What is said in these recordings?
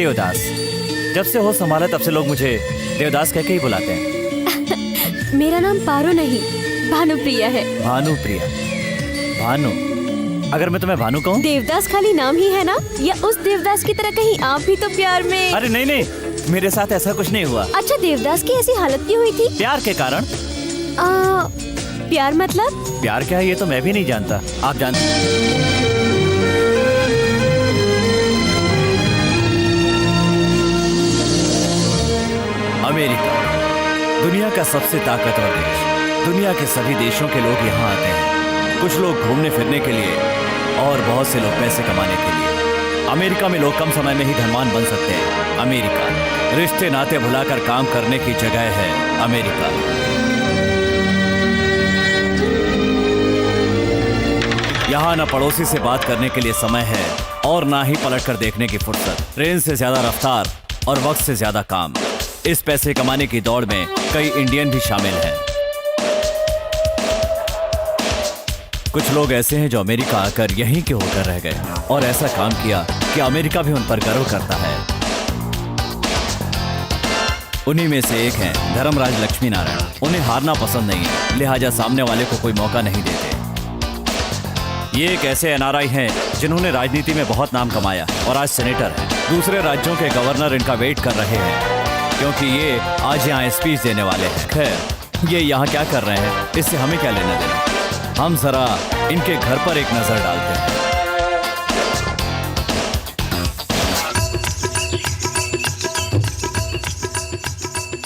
देवदास। जब से होश संभाला तब से लोग मुझे देवदास कह के ही बुलाते हैं। मेरा नाम पारो नहीं, भानुप्रिया है। भानुप्रिया? भानु? अगर मैं तुम्हें भानु कहूँ? देवदास खाली नाम ही है ना, या उस देवदास की तरह कहीं आप भी तो प्यार में? अरे नहीं नहीं, मेरे साथ ऐसा कुछ नहीं हुआ। अच्छा, देवदास की ऐसी हालत क्यों हुई थी? प्यार के कारण। प्यार मतलब? प्यार क्या है ये तो मैं भी नहीं जानता, आप जानते? अमेरिका दुनिया का सबसे ताकतवर देश। दुनिया के सभी देशों के लोग यहाँ आते हैं, कुछ लोग घूमने फिरने के लिए और बहुत से लोग पैसे कमाने के लिए। अमेरिका में लोग कम समय में ही धनवान बन सकते हैं। अमेरिका रिश्ते नाते भुलाकर काम करने की जगह है। अमेरिका यहाँ न पड़ोसी से बात करने के लिए समय है और ना ही पलट कर देखने की फुर्सत। ट्रेन से ज्यादा रफ्तार और वक्त से ज्यादा काम। इस पैसे कमाने की दौड़ में कई इंडियन भी शामिल हैं। कुछ लोग ऐसे हैं जो अमेरिका आकर यहीं के होकर रह गए और ऐसा काम किया कि अमेरिका भी उन पर गर्व करता है। उन्हीं में से एक हैं धर्मराज लक्ष्मी नारायण। उन्हें हारना पसंद नहीं है, लिहाजा सामने वाले को कोई मौका नहीं देते। ये एक ऐसे एनआरआई हैं जिन्होंने राजनीति में बहुत नाम कमाया और आज सेनेटर हैं। दूसरे राज्यों के गवर्नर इनका वेट कर रहे हैं क्योंकि ये आज यहाँ स्पीच देने वाले हैं। खैर, ये यहाँ क्या कर रहे हैं इससे हमें क्या लेना देना। हम जरा इनके घर पर एक नजर डालते हैं।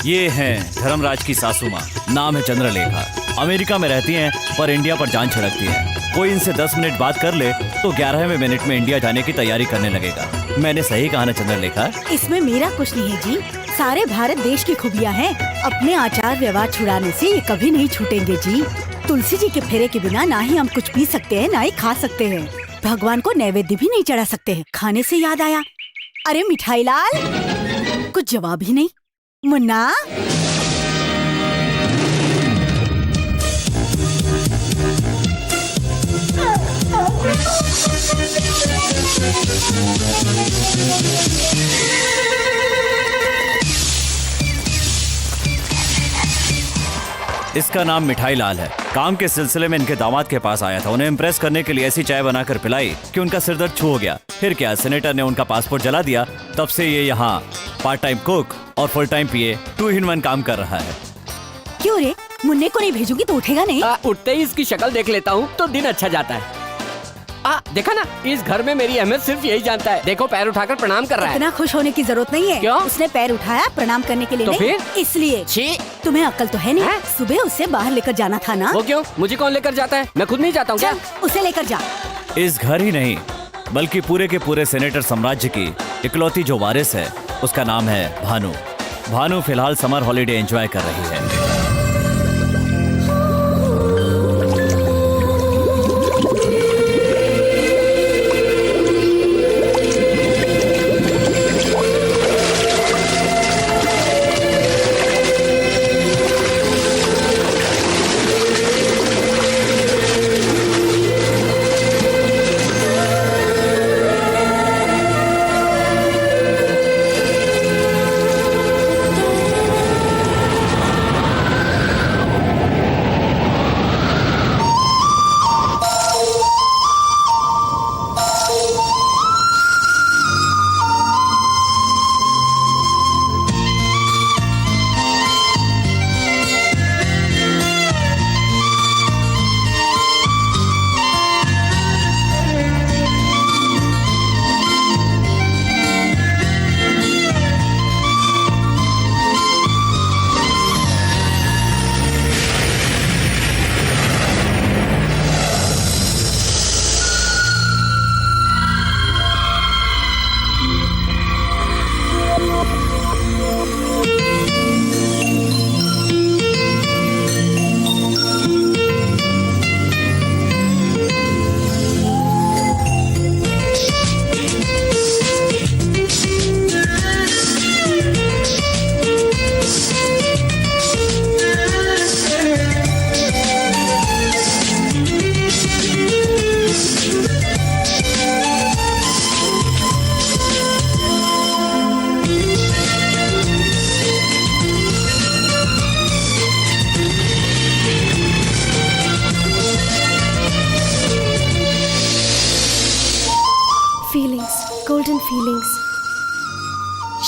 ये हैं धर्मराज की सासू माँ, नाम है चंद्रलेखा। अमेरिका में रहती हैं पर इंडिया पर जान छिड़कती हैं। कोई इनसे 10 मिनट बात कर ले तो 11वें मिनट में इंडिया जाने की तैयारी करने लगेगा। मैंने सही कहा ना चंद्रलेखा? इसमें मेरा कुछ नहीं है जी, सारे भारत देश की खूबियाँ हैं। अपने आचार व्यवहार छुड़ाने से ये कभी नहीं छूटेंगे जी। तुलसी जी के फेरे के बिना ना ही हम कुछ पी सकते हैं ना ही खा सकते हैं। भगवान को नैवेद्य भी नहीं चढ़ा सकते हैं। खाने से याद आया, अरे मिठाई लाल, कुछ जवाब ही नहीं। मुन्ना, इसका नाम मिठाई लाल है। काम के सिलसिले में इनके दामाद के पास आया था। उन्हें इम्प्रेस करने के लिए ऐसी चाय बनाकर पिलाई कि उनका सिरदर्द छू हो गया। फिर क्या, सेनेटर ने उनका पासपोर्ट जला दिया। तब से ये यहाँ पार्ट टाइम कुक और फुल टाइम पीए 2 in 1 काम कर रहा है। क्यों रे, मुन्ने को नहीं भेजूंगी तो उठेगा नहीं? उठते ही इसकी शक्ल देख लेता हूँ तो दिन अच्छा जाता है। देखा ना, इस घर में मेरी अहमियत सिर्फ यही जानता है। देखो, पैर उठाकर प्रणाम कर रहा है। इतना खुश होने की जरूरत नहीं है। क्यों? उसने पैर उठाया प्रणाम करने के लिए तो नहीं, फिर? इसलिए। छी! तुम्हें अक्ल तो है नहीं है? सुबह उसे बाहर लेकर जाना था ना। वो क्यों? मुझे कौन लेकर जाता है? मैं खुद नहीं जाता हूँ क्या? चल, उसे लेकर जा। इस घर ही नहीं बल्कि पूरे के पूरे सेनेटर साम्राज्य की इकलौती जो वारिस है उसका नाम है भानु। भानु फिलहाल समर हॉलिडे एंजॉय कर रही है।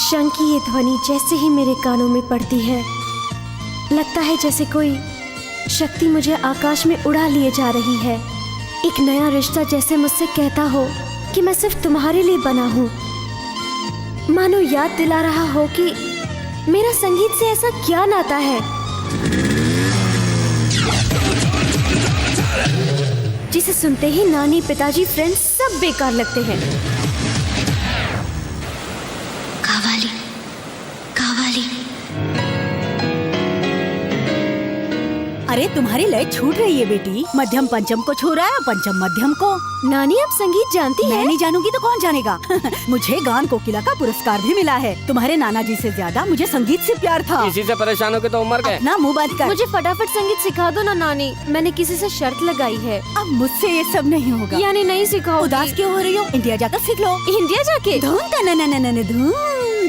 शंख की ये ध्वनि जैसे ही मेरे कानों में पड़ती है, लगता है जैसे कोई शक्ति मुझे आकाश में उड़ा लिए जा रही है। एक नया रिश्ता जैसे मुझसे कहता हो कि मैं सिर्फ तुम्हारे लिए बना हूँ। मानो याद दिला रहा हो कि मेरा संगीत से ऐसा क्या नाता है जिसे सुनते ही नानी, पिताजी, फ्रेंड्स सब बेकार लगते हैं। कावाली कावाली। अरे तुम्हारी लय छूट रही है बेटी। मध्यम पंचम को छू रहा है, पंचम मध्यम को। नानी आप संगीत जानती मैं हैं? नहीं जानूंगी तो कौन जानेगा। मुझे गान कोकिला का पुरस्कार भी मिला है। तुम्हारे नाना जी से ज्यादा मुझे संगीत से प्यार था। इसी से परेशान होके तो मर गए। अपना मुंह बंद कर। मुझे फटाफट संगीत सिखा दो ना नानी, मैंने किसी से शर्त लगाई है। अब मुझसे ये सब नहीं होगा। यानी नहीं सिखाओ? उदास क्यों हो रही हो? इंडिया जाकर सीख लो। इंडिया जाके? धूम तनननननन धूम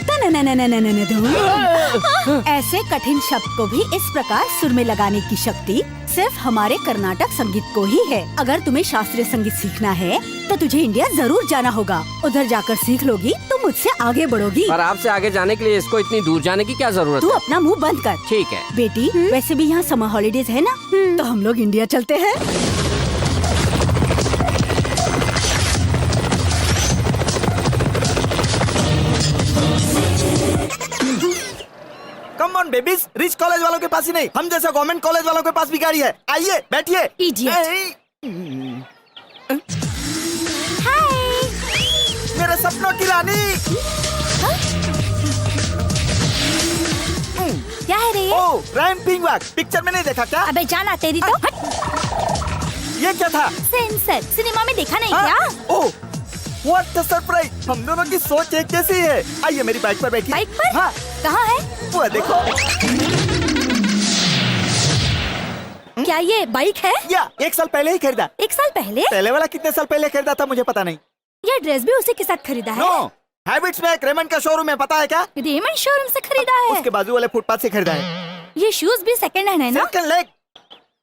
तनननननन धूम। ऐसे कठिन शब्द को भी इस प्रकार सुर में लगाने की शक्ति सिर्फ हमारे कर्नाटक संगीत को ही है। अगर तुम्हें शास्त्रीय संगीत सीखना है तो तुझे इंडिया जरूर जाना होगा। उधर जाकर सीख लोगी तो मुझसे आगे बढ़ोगी। पर आपसे आगे जाने के लिए इसको इतनी दूर जाने की क्या जरूरत तू है? अपना मुंह बंद कर। ठीक है। बेटी वैसे भी यहाँ समर हॉलीडेज है ना, तो हम लोग इंडिया चलते हैं। Come on babies, rich college वालों के पास ही नहीं, हम जैसे गवर्नमेंट कॉलेज वालों के पास भी गाड़ी है। आइए बैठिए। Idiot. मेरे सपनों की रानी। क्या है रे ये? ओ रैंपिंग वॉक, पिक्चर में नहीं देखा क्या? अबे जाना तेरी तो। ये क्या था? सेंसर सिनेमा में देखा नहीं हाँ? क्या? ओ व्हाट अ सरप्राइज, हम दोनों की सोच एक जैसी है। आइए मेरी बाइक पर बैठिए। बाइक पर? हाँ कहाँ है? वो देखो। क्या ये बाइक है? या 1 साल पहले ही खरीदा। 1 साल पहले? पहले वाला कितने साल पहले खरीदा था मुझे पता नहीं। ये ड्रेस भी उसी के साथ खरीदा है? नो, हैबिट्स में एक रेमंड का शोरूम है, पता है क्या? रेमंड शोरूम से खरीदा है? उसके बाजू वाले फुटपाथ से खरीदा है। ये शूज भी सेकंड हैंड है ना? Second leg.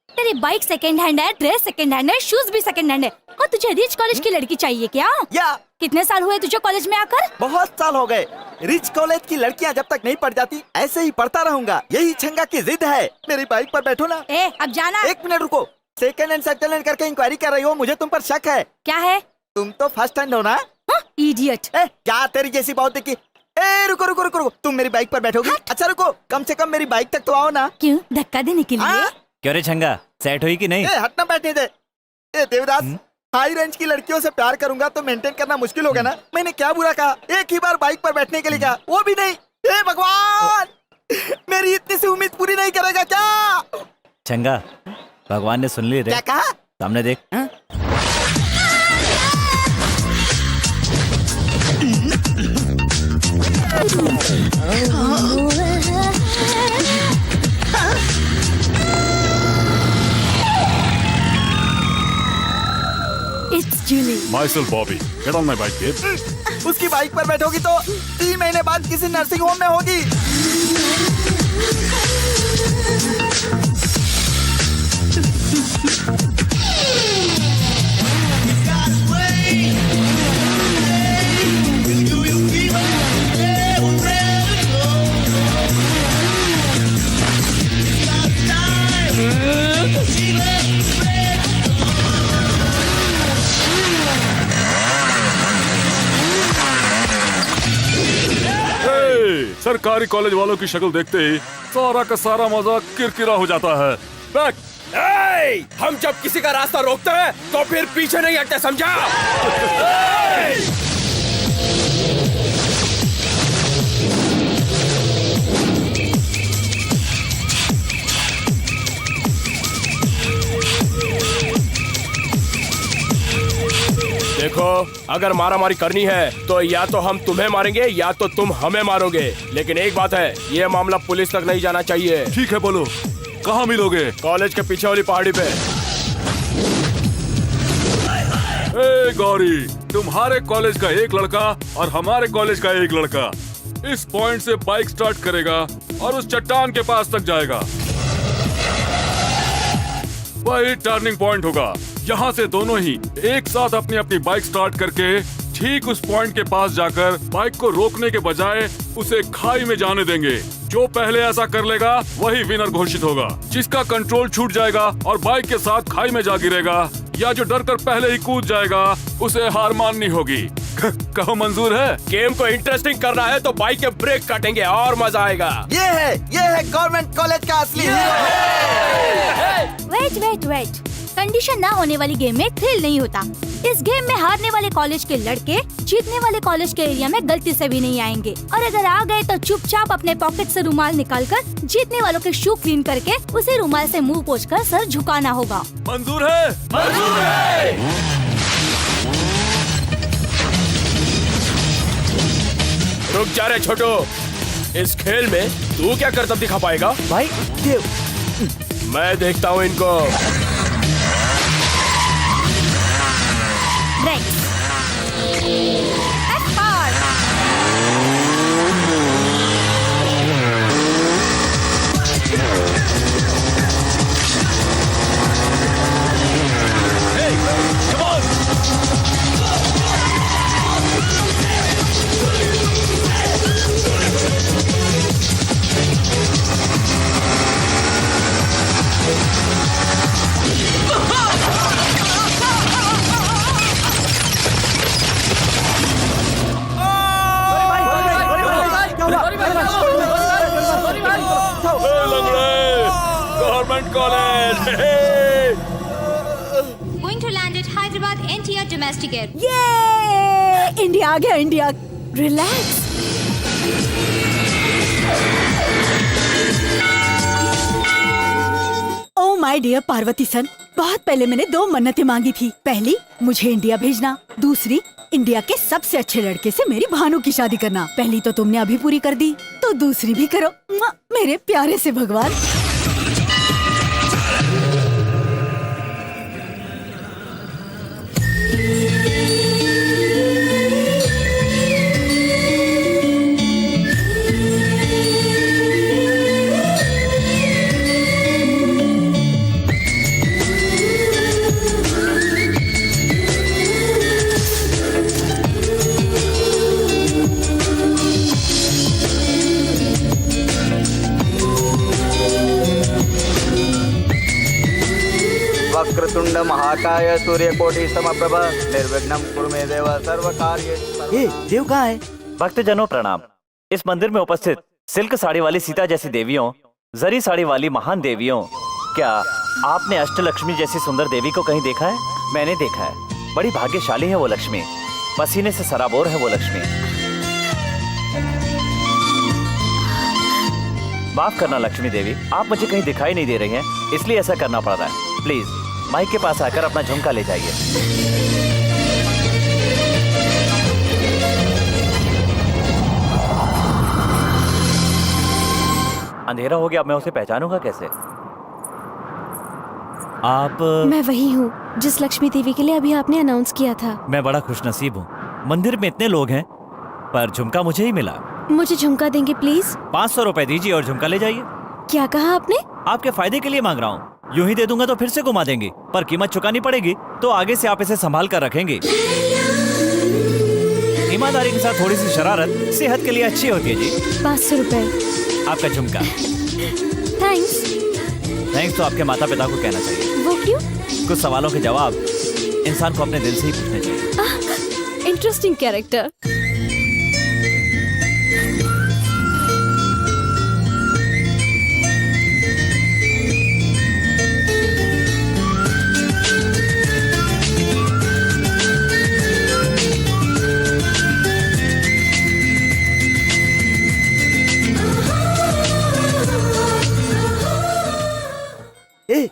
तेरी बाइक सेकंड हैंड है, ड्रेस सेकंड हैंड है, शूज भी सेकंड हैंड है। और तुझे रिच कॉलेज की लड़की चाहिए क्या? या कितने साल हुए तुझे कॉलेज में आकर? बहुत साल हो गए। रिच कॉलेज की लड़कियां जब तक नहीं पढ़ जाती ऐसे ही पढ़ता रहूंगा, यही छंगा की जिद है। मेरी बाइक पर बैठो ना। ए, अब जाना। 1 मिनट रुको, सेकंड हैंड करके इंक्वायरी कर रही हो, मुझे तुम पर शक है। क्या है? तुम तो फर्स्ट हैंड हो ना? इडियट। ए, क्या तेरी जैसी बहुत देखी। ए रुको रुको रुको रुको, तुम मेरी बाइक पर बैठोगी? अच्छा रुको, कम से कम मेरी बाइक तक तो आओ ना। क्यों? धक्का देने के लिए? हाँ? क्यों रे छंगा, सेट हुई कि नहीं? ए हट ना, बैठने दे। ए देवदास, हाई रेंज की लड़कियों से प्यार करूंगा तो मेंटेन करना मुश्किल होगा ना। मैंने क्या बुरा कहा? एक ही बार बाइक पर बैठने के लिए कहा, वो भी नहीं। ए भगवान, मेरी इतनी सी उम्मीद पूरी नहीं करेगा क्या? छंगा, भगवान ने सुन ली रे। क्या कहा? सामने देख। It's Julie. Myself Bobby. Get on my bike, babe. उसकी बाइक पर बैठोगी तो 3 महीने बाद किसी नर्सिंग होम में होगी। Hey, सरकारी कॉलेज वालों की शक्ल देखते ही सारा का सारा मजा किरकिरा हो जाता है। बैक। हम जब किसी का रास्ता रोकते हैं तो फिर पीछे नहीं हटते, समझा? देखो, अगर मारामारी करनी है तो या तो हम तुम्हें मारेंगे या तो तुम हमें मारोगे। लेकिन एक बात है, ये मामला पुलिस तक नहीं जाना चाहिए। ठीक है, बोलो कहाँ मिलोगे? कॉलेज के पीछे वाली पहाड़ी पे। ए गौरी, तुम्हारे कॉलेज का एक लड़का और हमारे कॉलेज का एक लड़का इस पॉइंट से बाइक स्टार्ट करेगा और उस चट्टान के पास तक जाएगा। वही टर्निंग पॉइंट होगा। यहाँ से दोनों ही एक साथ अपनी अपनी बाइक स्टार्ट करके ठीक उस पॉइंट के पास जाकर बाइक को रोकने के बजाय उसे खाई में जाने देंगे। जो पहले ऐसा कर लेगा वही विनर घोषित होगा। जिसका कंट्रोल छूट जाएगा और बाइक के साथ खाई में जा गिरेगा या जो डर कर पहले ही कूद जाएगा उसे हार माननी होगी। कहो मंजूर है? गेम को इंटरेस्टिंग करना है तो बाइक के ब्रेक काटेंगे और मजा आएगा। ये है गवर्नमेंट कॉलेज का असली हीरो। वेट कंडीशन ना होने वाली गेम में थ्रिल नहीं होता। इस गेम में हारने वाले कॉलेज के लड़के जीतने वाले कॉलेज के एरिया में गलती से भी नहीं आएंगे, और अगर आ गए तो चुपचाप अपने पॉकेट से रुमाल निकालकर जीतने वालों के शू क्लीन करके उसे रुमाल से मुंह पोंछकर सर झुकाना होगा। मंजूर है? मंजूर है। रुक जा रे छोटू, इस खेल में तू क्या करतब दिखा पाएगा? भाई देव, मैं देखता हूँ इनको। Government college. Going to land at Hyderabad NTR domestic air. ये इंडिया आ गया, India. Relax. Oh my dear Parvati सन, बहुत पहले मैंने 2 मन्नतें मांगी थी। पहली, मुझे इंडिया भेजना। दूसरी, इंडिया के सबसे अच्छे लड़के से मेरी भानु की शादी करना। पहली तो तुमने अभी पूरी कर दी, तो दूसरी भी करो मेरे प्यारे से भगवान। वक्रतुंड महाकाय सूर्यकोटि समप्रभ निर्विघ्नं कुरु मे देव सर्व कार्येषु। ये देव कहाँ है? भक्तजनों प्रणाम। इस मंदिर में उपस्थित सिल्क साड़ी वाली सीता जैसी देवियों, जरी साड़ी वाली महान देवियों, क्या आपने अष्टलक्ष्मी जैसी सुंदर देवी को कहीं देखा है? मैंने देखा है। बड़ी भाग्यशाली है वो लक्ष्मी, पसीने से सराबोर है वो लक्ष्मी। माफ करना लक्ष्मी देवी, आप मुझे कहीं दिखाई नहीं दे रही हैं, इसलिए ऐसा करना पड़ रहा है। प्लीज माइक के पास आकर अपना झुमका ले जाइए। अंधेरा हो गया, अब मैं उसे पहचानूंगा कैसे? आप? मैं वही हूँ जिस लक्ष्मी देवी के लिए अभी आपने अनाउंस किया था। मैं बड़ा खुशनसीब हूँ, मंदिर में इतने लोग हैं पर झुमका मुझे ही मिला। मुझे झुमका देंगे प्लीज? 500 रुपए दीजिए और झुमका ले जाइए। क्या कहा आपने? आपके फायदे के लिए मांग रहा हूँ। यूं ही दे दूंगा तो फिर से घुमा देंगी, पर कीमत चुकानी पड़ेगी, तो आगे से आप इसे संभाल कर रखेंगे। ईमानदारी के साथ थोड़ी सी शरारत सेहत के लिए अच्छी होती है जी। 500 रुपए आपका झुमका। थैंक्स तो आपके माता पिता को कहना चाहिए। वो क्यों? कुछ सवालों के जवाब इंसान को अपने दिल से ही पूछने चाहिए। Interesting character.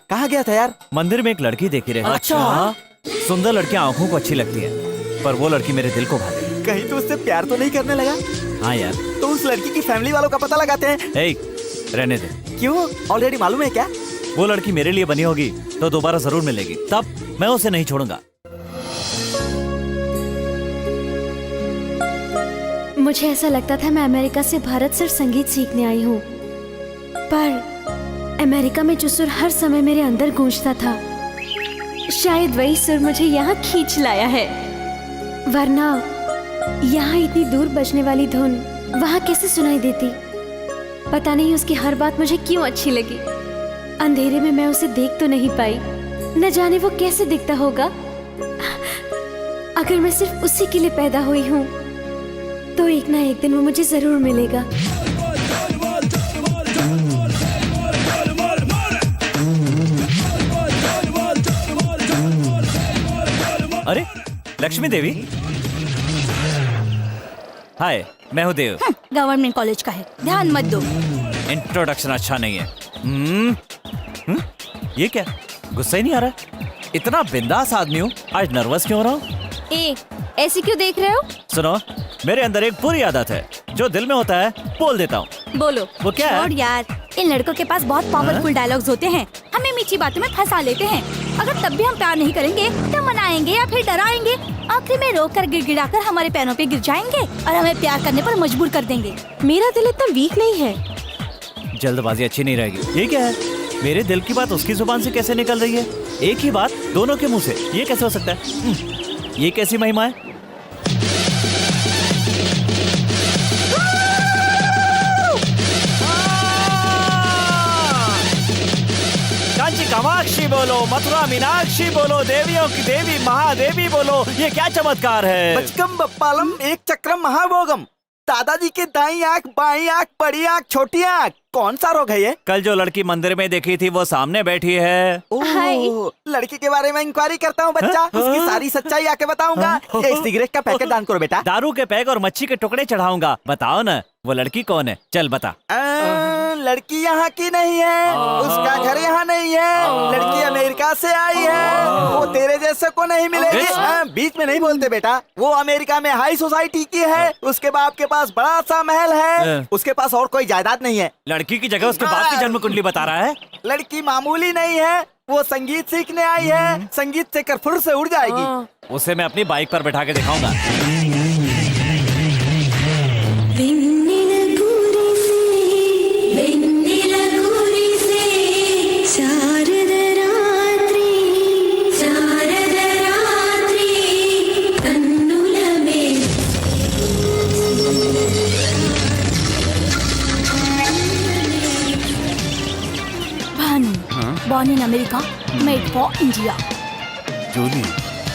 कहाँ गया था यार? मंदिर में एक लड़की देखी रहे। अच्छा। सुंदर लड़कियां आंखों को अच्छी लगती हैं, पर वो लड़की मेरे दिल को भाती। कहीं तो उससे प्यार तो नहीं करने लगा? हाँ यार। तो उस लड़की की फैमिली वालों का पता लगाते हैं। रहने दे। क्यों? ऑलरेडी मालूम है क्या? वो लड़की मेरे लिए बनी होगी तो दोबारा जरूर मिलेगी, तब मैं उसे नहीं छोड़ूंगा। मुझे ऐसा लगता था मैं अमेरिका से भारत सिर्फ संगीत सीखने आई हूँ, पर अमेरिका में जो सुर हर समय मेरे अंदर गूंजता था, शायद वही सुर मुझे यहाँ खींच लाया है। वरना यहाँ इतनी दूर बजने वाली धुन वहाँ कैसे सुनाई देती? पता नहीं उसकी हर बात मुझे क्यों अच्छी लगी। अंधेरे में मैं उसे देख तो नहीं पाई, न जाने वो कैसे दिखता होगा। अगर मैं सिर्फ उसी के लिए पैदा हुई हूँ तो एक ना एक दिन वो मुझे जरूर मिलेगा। अरे लक्ष्मी देवी, हाय, मैं हूँ देव। गवर्नमेंट कॉलेज का है, ध्यान मत दो। इंट्रोडक्शन अच्छा नहीं है। ये क्या, गुस्सा ही नहीं आ रहा? इतना बिंदास आदमी हूँ, आज नर्वस क्यों हो रहा हूँ? ए, ऐसे क्यों देख रहे हो? सुनो, मेरे अंदर एक बुरी आदत है, जो दिल में होता है बोल देता हूँ। बोलो। वो क्या है? छोड़ यार, इन लड़कों के पास बहुत पावरफुल डायलॉग्स होते हैं, हमें मीठी बातों में फंसा लेते हैं। अगर तब भी हम प्यार नहीं करेंगे तो मनाएंगे या फिर डराएंगे, आखिर में रोक कर गिड़गिड़ाकर हमारे पैरों पे गिर जाएंगे और हमें प्यार करने पर मजबूर कर देंगे। मेरा दिल इतना वीक नहीं है। जल्दबाजी अच्छी नहीं रहेगी। ये क्या है? मेरे दिल की बात उसकी जुबान से कैसे निकल रही है? एक ही बात दोनों के मुंह से, ये कैसे हो सकता है? ये कैसी महिमा है? कांची कामाक्षी बोलो, मथुरा मीनाक्षी बोलो, देवियों की देवी महादेवी बोलो, ये क्या चमत्कार है? बचकम बप्पालम एक चक्रम महाभोगम। दादाजी की दाई आँख, बाई आँख, बड़ी आँख, छोटी आँख, कौन सा रोग है ये? कल जो लड़की मंदिर में देखी थी वो सामने बैठी है। ओह, लड़की के बारे में इंक्वायरी करता हूँ बच्चा, उसकी सारी सच्चाई आके बताऊंगा। ये सिगरेट का पैकेट दान करो बेटा। दारू के पैक और मच्छी के टुकड़े चढ़ाऊंगा। बताओ ना, वो लड़की कौन है? चल बता। लड़की यहाँ की नहीं है, उसका घर यहाँ नहीं है, लड़की अमेरिका से आई है, वो तेरे जैसे को नहीं मिलेगी। बीच में नहीं बोलते बेटा, वो अमेरिका में हाई सोसाइटी की है, उसके बाप के पास बड़ा सा महल है, उसके पास और कोई जायदाद नहीं है। लड़की की जगह उसके बाप की जन्म कुंडली बता रहा है। लड़की मामूली नहीं है, वो संगीत सीखने आई है, संगीत सीखकर फुर से उड़ जाएगी। उसे मैं अपनी बाइक पर बैठा के दिखाऊंगा। Born in America, made for India. Jully,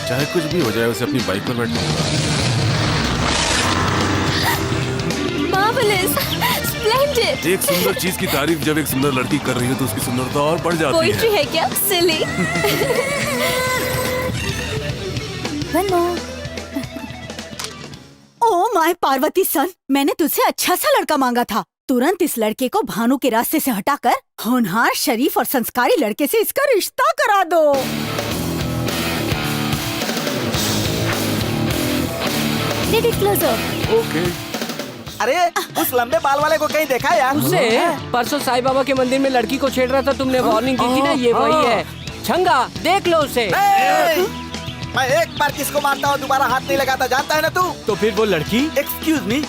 चाहे कुछ भी हो जाए उसे अपनी बाइक पर बैठना होगा। Marvelous, splendid. एक सुंदर चीज की तारीफ जब एक सुंदर लड़की कर रही है तो उसकी सुंदरता और बढ़ जाती पोइट्री है क्या? Silly. One more. Oh my Parvati सन, मैंने तुझसे अच्छा सा लड़का मांगा था। तुरंत इस लड़के को भानु के रास्ते से हटाकर होनहार, शरीफ और संस्कारी लड़के से इसका रिश्ता करा दो। Get it closer. ओके। अरे उस लंबे बाल वाले को कहीं देखा यार? उससे परसों साईं बाबा के मंदिर में लड़की को छेड़ रहा था, तुमने वार्निंग दी थी ना, ये वही है। छंगा, देख लो उसे। मैं एक बार किसको मारता हूँ दोबारा हाथ नहीं लगाता, जानता है ना तू? तो फिर वो लड़की? एक्सक्यूज मी,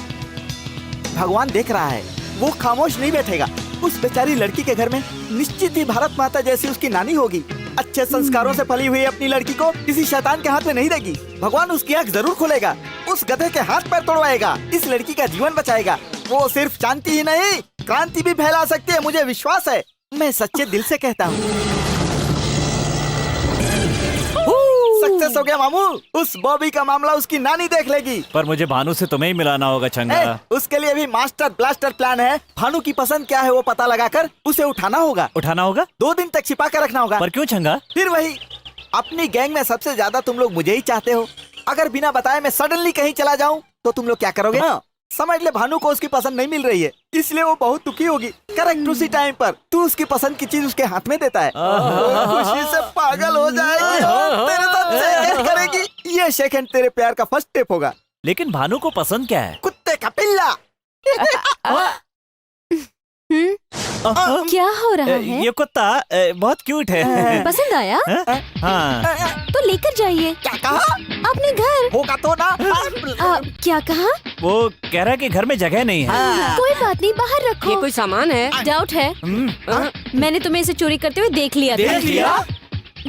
भगवान देख रहा है, वो खामोश नहीं बैठेगा। उस बेचारी लड़की के घर में निश्चित ही भारत माता जैसी उसकी नानी होगी। अच्छे संस्कारों से पली हुई अपनी लड़की को किसी शैतान के हाथ में नहीं देगी। भगवान उसकी आँख जरूर खोलेगा, उस गधे के हाथ पैर तोड़वाएगा, इस लड़की का जीवन बचाएगा। वो सिर्फ शांति ही नहीं, क्रांति भी फैला सकती है, मुझे विश्वास है। मैं सच्चे दिल से कहता हूँ। सक्सेस हो गया मामू, उस बॉबी का मामला उसकी नानी देख लेगी। पर मुझे भानु से तुम्हें ही मिलाना होगा छंगा। उसके लिए भी मास्टर ब्लास्टर प्लान है। भानु की पसंद क्या है वो पता लगाकर उसे उठाना होगा। उठाना होगा? 2 दिन तक छिपा कर रखना होगा। पर क्यों छंगा? फिर वही, अपनी गैंग में सबसे ज्यादा तुम लोग मुझे ही चाहते हो। अगर बिना बताए मैं सडनली कहीं चला जाऊं तो तुम लोग क्या करोगे? समझ ले, भानु को उसकी पसंद नहीं मिल रही है, इसलिए वो बहुत दुखी होगी। करेक्ट उसी टाइम पर तू उसकी पसंद की चीज उसके हाथ में देता है, वो खुशी से पागल हो जाएगी और तेरे साथ शेक करेगी। ये शेक हैंड तेरे प्यार का फर्स्ट स्टेप होगा। लेकिन भानु को पसंद क्या है? कुत्ते का पिल्ला। क्या हो रहा है? ये कुत्ता बहुत क्यूट है। पसंद आया? हाँ। तो लेकर जाइए। क्या कहा? अपने घर। होगा तो ना। क्या कहा? वो कह रहा है कि घर में जगह नहीं है। कोई बात नहीं, बाहर रखो। ये कोई सामान है? डाउट है? मैंने तुम्हें इसे चोरी करते हुए देख लिया था। देख लिया?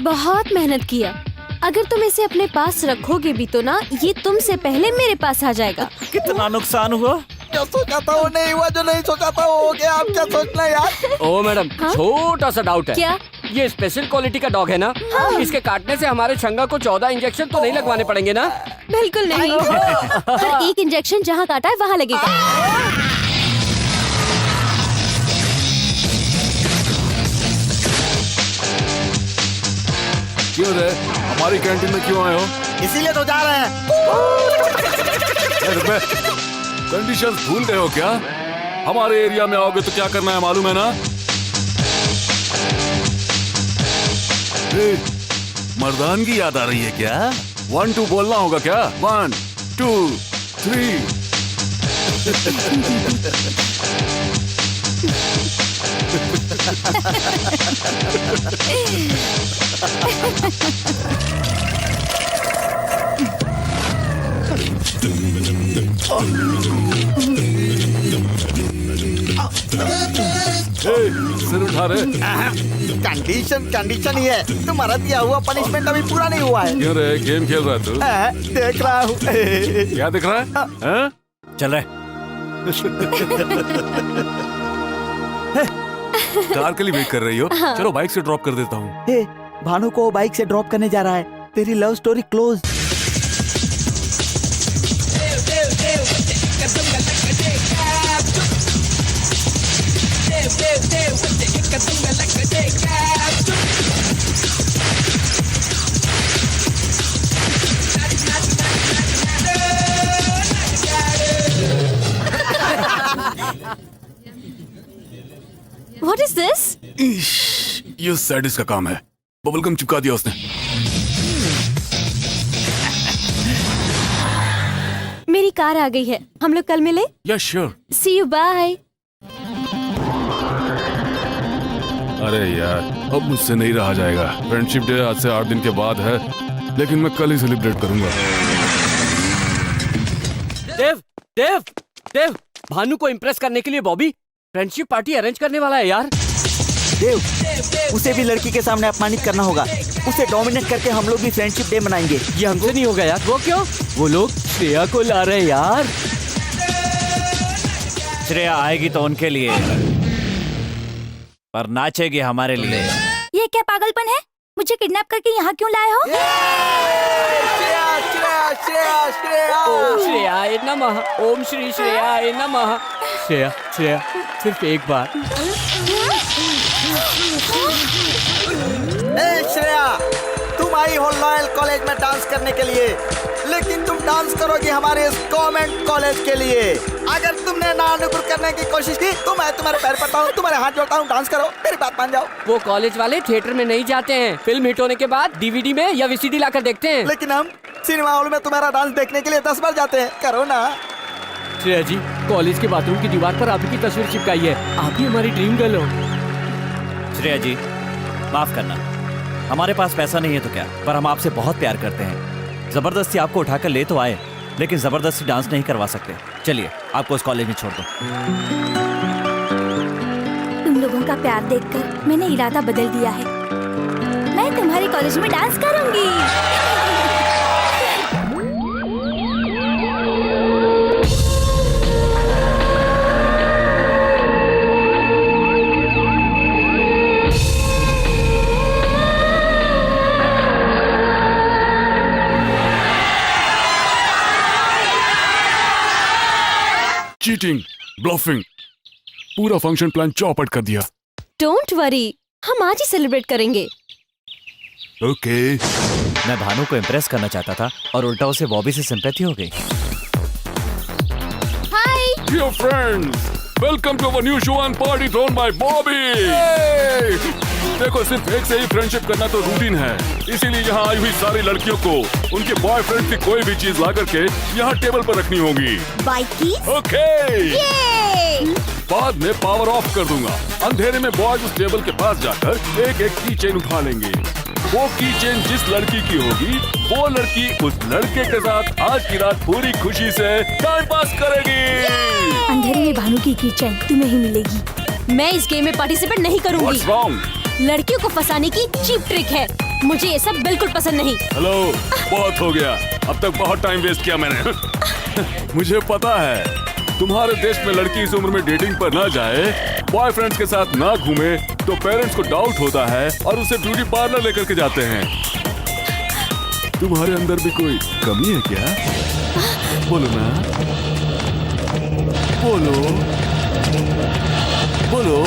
बहुत मेहनत किया, अगर तुम इसे अपने पास रखोगे भी तो ना, ये तुमसे पहले मेरे पास आ जाएगा। कितना नुकसान हुआ। जो सोचा था वो नहीं हुआ, जो नहीं सोचा था वो हो गया। आप क्या सोचना यार। ओ मैडम, छोटा सा डाउट है। क्या? ये स्पेशल क्वालिटी का डॉग है ना? इसके काटने से हमारे छंगा को 14 इंजेक्शन तो नहीं लगवाने पड़ेंगे ना? बिल्कुल नहीं। पर एक इंजेक्शन जहाँ काटा है वहाँ लगेगा। क्यों रे, हमारी कैंटीन में क्यों आए हो? इसीलिए तो जा रहे हैं। कंडीशंस भूल गए हो क्या? हमारे एरिया में आओगे तो क्या करना है मालूम है ना? मर्दानगी याद आ रही है क्या? 1 2 बोलना होगा क्या? 1 2 3। सिर उठा रे। कंडीशन ही है। तुम्हारा दिया हुआ पनिशमेंट अभी पूरा नहीं हुआ है। क्यों रे, गेम खेल रहा है तू? देख रहा हूँ। क्या दिख रहा है? हैं? चल रहे। कार के लिए वेट कर रही हो? चलो बाइक से ड्रॉप कर देता हूँ। भानु को बाइक से ड्रॉप करने जा रहा है। तेरी love story close. What is this? ये सैडिस्ट का काम है। बबलगम चिपका दिया उसने। मेरी कार आ गई है, हम लोग कल मिले। Yes sure. See you, bye. अरे यार, अब मुझसे नहीं रहा जाएगा। फ्रेंडशिप डे आज से 8 दिन के बाद है, लेकिन मैं कल ही सेलिब्रेट करूंगा। देव, भानु को इम्प्रेस करने के लिए बॉबी फ्रेंडशिप पार्टी अरेंज करने वाला है यार। देव, उसे भी लड़की के सामने अपमानित करना होगा। उसे डोमिनेट करके हम लोग भी फ्रेंडशिप डे मनाएंगे। ये हमसे नहीं होगा यार। वो क्यों? वो लोग श्रेया को ला रहे हैं यार। श्रेया आएगी तो उनके लिए, पर नाचेगी हमारे लिए। ये क्या पागलपन है? मुझे किडनैप करके यहाँ क्यों लाए हो? ओम श्रेयाय नमः, ओम श्री श्रेयाय नमः। श्रेया, सिर्फ एक बार। श्रेया, तुम आई हो लॉयल कॉलेज में डांस करने के लिए, लेकिन तुम डांस करोगी हमारे इस गवर्नमेंट कॉलेज के लिए। अगर तुमने नानुकुर करने की कोशिश की तो मैं तुम्हारे पैर पड़ता हूँ, तुम्हारे हाथ जोड़ता हूँ। डांस करो, मेरी बात मान जाओ। वो कॉलेज वाले थिएटर में नहीं जाते हैं, फिल्म हिट होने के बाद डीवीडी में या वीसीडी लाकर देखते हैं। लेकिन हम सिनेमा हॉल में तुम्हारा डांस देखने के लिए 10 बार जाते हैं। करो ना। श्रेया जी, कॉलेज के बाथरूम की दीवार पर आप ही की तस्वीर चिपकाई है। आप ही हमारी ड्रीम गर्ल हो। श्रेया जी, माफ करना, हमारे पास पैसा नहीं है तो क्या, पर हम आपसे बहुत प्यार करते हैं। जबरदस्ती आपको उठाकर ले तो आए, लेकिन जबरदस्ती डांस नहीं करवा सकते। चलिए, आपको इस कॉलेज में छोड़ दो। तुम लोगों का प्यार देखकर मैंने इरादा बदल दिया है। मैं तुम्हारे कॉलेज में डांस करूंगी। चीटिंग, ब्लफिंग, पूरा फंक्शन प्लान चौपट कर दिया। डोंट वरी, हम आज ही सेलिब्रेट करेंगे। ओके। मैं भानु को इम्प्रेस करना चाहता था और उल्टा उसे बॉबी से सिंपैथी हो गई। Hi dear friends, welcome to our new show and party thrown by Bobby. देखो, सिर्फ एक से ही फ्रेंडशिप करना तो रूटीन है, इसीलिए यहाँ आई हुई सारी लड़कियों को उनके बॉयफ्रेंड की कोई भी चीज ला करके यहाँ टेबल पर रखनी होगी। बाइकीज? ओके। बाद में पावर ऑफ कर दूंगा। अंधेरे में बॉयज उस टेबल के पास जाकर एक एक की चेन उठा लेंगे। वो की चेन जिस लड़की की होगी, वो लड़की उस लड़के के साथ आज की रात पूरी खुशी से टाइम पास करेगी। अंधेरे में भानु की चैन तुम्हें ही मिलेगी। मैं इस गेम में पार्टिसिपेट नहीं करूंगी। What's wrong? लड़कियों को फंसाने की चीप ट्रिक है। मुझे ये सब बिल्कुल पसंद नहीं। हेलो, बहुत हो गया। अब तक बहुत टाइम वेस्ट किया मैंने। मुझे पता है तुम्हारे देश में लड़की इस उम्र में डेटिंग पर ना जाए, बॉयफ्रेंड्स के साथ ना घूमे तो पेरेंट्स को डाउट होता है और उसे ब्यूटी पार्लर लेकर के जाते हैं। तुम्हारे अंदर भी कोई कमी है क्या? बोलो ना, बोलो बोलो।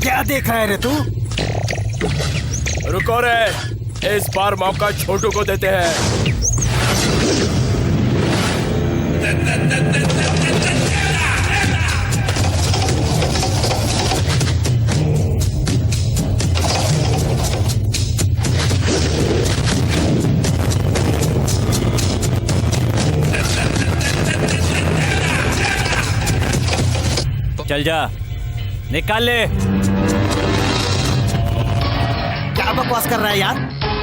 क्या देख रहा है रे तू? रुको रे, इस बार मौका छोटू को देते हैं। चल जा, निकाल ले। क्या बकवास कर रहा है यार?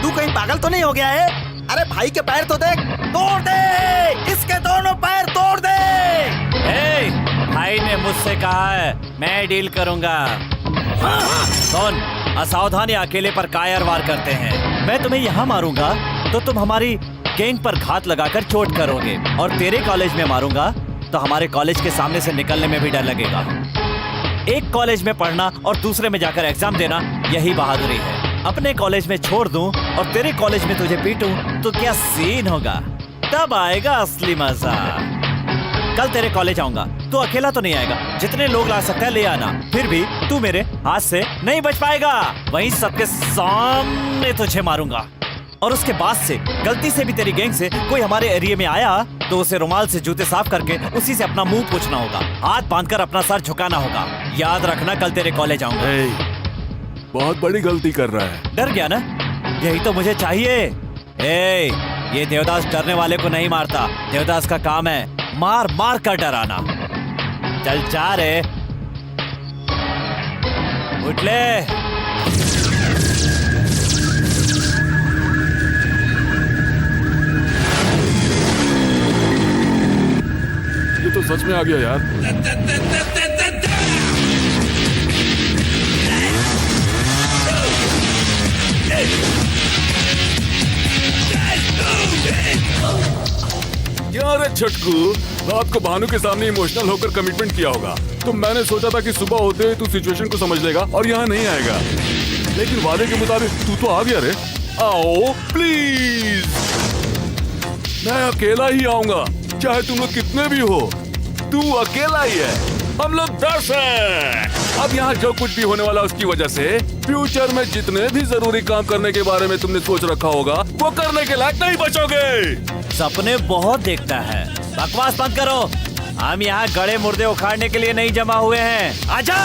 तू कहीं पागल तो नहीं हो गया है? अरे भाई के पैर तो देख, तोड़ दे, इसके दोनों पैर तोड़ दे। ए, भाई ने मुझसे कहा है मैं डील करूंगा। कौन असावधानी अकेले पर कायर वार करते हैं। मैं तुम्हें यहाँ मारूंगा तो तुम हमारी गैंग पर घात लगाकर चोट करोगे, और तेरे कॉलेज में मारूंगा तो हमारे कॉलेज के सामने से निकलने में भी डर लगेगा। एक कॉलेज में पढ़ना और दूसरे में जाकर एग्जाम देना, यही बहादुरी है। अपने कॉलेज में छोड़ दूं और तेरे कॉलेज में तुझे पीटूं तो क्या सीन होगा? तब आएगा असली मजा। कल तेरे कॉलेज आऊंगा, तू अकेला तो नहीं आएगा, जितने लोग ला सकता है ले आना। फिर भी तू मेरे हाथ से नहीं बच पाएगा, वहीं सबके सामने तुझे मारूंगा। और उसके बाद से गलती से भी तेरी गैंग से कोई हमारे एरिया में आया तो उसे रुमाल से जूते साफ करके उसी से अपना मुंह पोंछना होगा, हाथ बांधकर अपना सर झुकाना होगा। याद रखना, कल तेरे कॉलेज आऊंगा। बहुत बड़ी गलती कर रहा है। डर गया ना? यही तो मुझे चाहिए। ए, ये देवदास डरने वाले को नहीं मारता। देवदास का काम है मार मार कर डराना। चल जा रे, उठ ले। ये तो सच में आ गया यार। यार छटकू, रात को भानु के सामने इमोशनल होकर कमिटमेंट किया होगा, तो मैंने सोचा था कि सुबह होते हुए तू सिचुएशन को समझ लेगा और यहाँ नहीं आएगा, लेकिन वादे के मुताबिक तू तो आ गया रे। आओ प्लीज, मैं अकेला ही आऊंगा, चाहे तुम लोग कितने भी हो। तू अकेला ही है, हम लोग 10 हैं। अब यहाँ जो कुछ भी होने वाला उसकी वजह से फ्यूचर में जितने भी जरूरी काम करने के बारे में तुमने सोच रखा होगा वो करने के लायक नहीं बचोगे। सपने बहुत देखता है, बकवास बंद करो। हम यहाँ गड़े मुर्दे उखाड़ने के लिए नहीं जमा हुए हैं। आजा।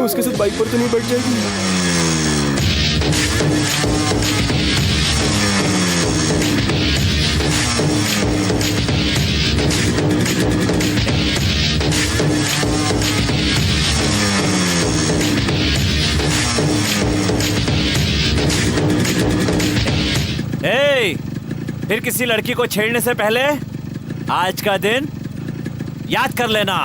उसके साथ बाइक पर तो नहीं बैठ जाएगी? ए, फिर किसी लड़की को छेड़ने से पहले आज का दिन याद कर लेना।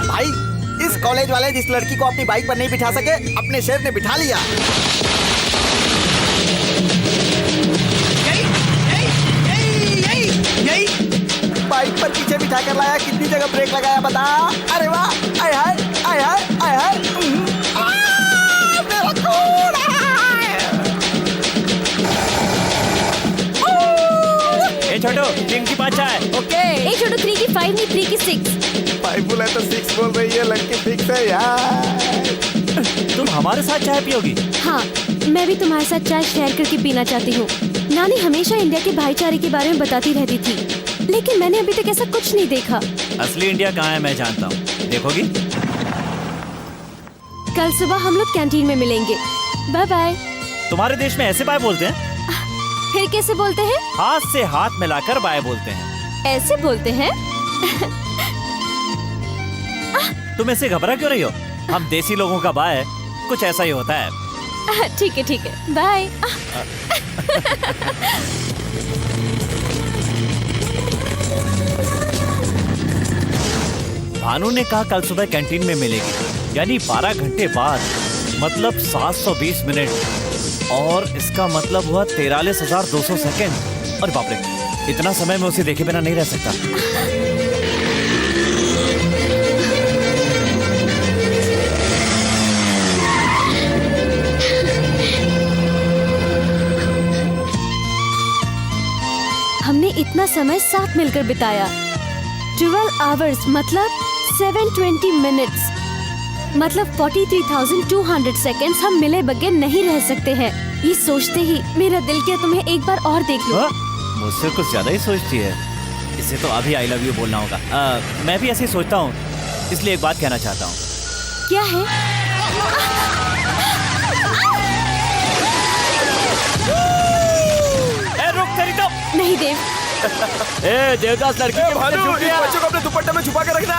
भाई, इस कॉलेज वाले जिस लड़की को अपनी बाइक पर नहीं बिठा सके, अपने शेर ने बिठा लिया। बाइक पर पीछे बिठा कर लाया, कितनी जगह ब्रेक लगाया बता। अरे वाह, आय हाय आय हाय आय हाय। मेरा घोड़ा। ए छोटू, 3 की 5 है। ओके। ए छोटू, 3 की 5 नहीं, 3 की 6। 5 बोला तो 6 बोल रही है, लड़की फिक्स है यार। तुम हमारे साथ चाय पियोगी? हाँ, मैं भी तुम्हारे साथ चाय शेयर करके पीना चाहती हूँ। नानी हमेशा इंडिया के भाईचारे के बारे में बताती रहती थी, लेकिन मैंने अभी तक ऐसा कुछ नहीं देखा। असली इंडिया कहाँ है मैं जानता हूँ, देखोगी? कल सुबह हम लोग कैंटीन में मिलेंगे। Bye bye. तुम्हारे देश में ऐसे बाय बोलते हैं? फिर कैसे बोलते हैं? हाथ से हाथ मिलाकर बाय बोलते हैं। ऐसे बोलते हैं? तुम ऐसे घबरा क्यों रही हो? हम देसी लोगों का बाय कुछ ऐसा ही होता है। ठीक है ठीक है, बाय। भानु ने कहा कल सुबह कैंटीन में मिलेगी, यानी 12 घंटे बाद, मतलब 720 मिनट, और इसका मतलब हुआ 43,200 सेकेंड। और बाप रे, इतना समय मैं उसे देखे बिना नहीं रह सकता। हमने इतना समय साथ मिलकर बिताया। 12 आवर्स मतलब 720 मिनट्स, मतलब 43,200 सेकेंड्स हम मिले बगैर नहीं रह सकते हैं। ये सोचते ही मेरा दिल किया तुम्हें एक बार और देख लो। मुझसे कुछ ज्यादा ही सोचती है। इसे तो अभी आई लव यू बोलना होगा। मैं भी ऐसे ही सोचता हूँ, इसलिए एक बात कहना चाहता हूँ। क्या है? रुक तेरी तो। नहीं देव। ए देवदास, लड़की के भानु, छूट इन गया। बच्चों को अपने दुपट्टे में छुपा के रखना।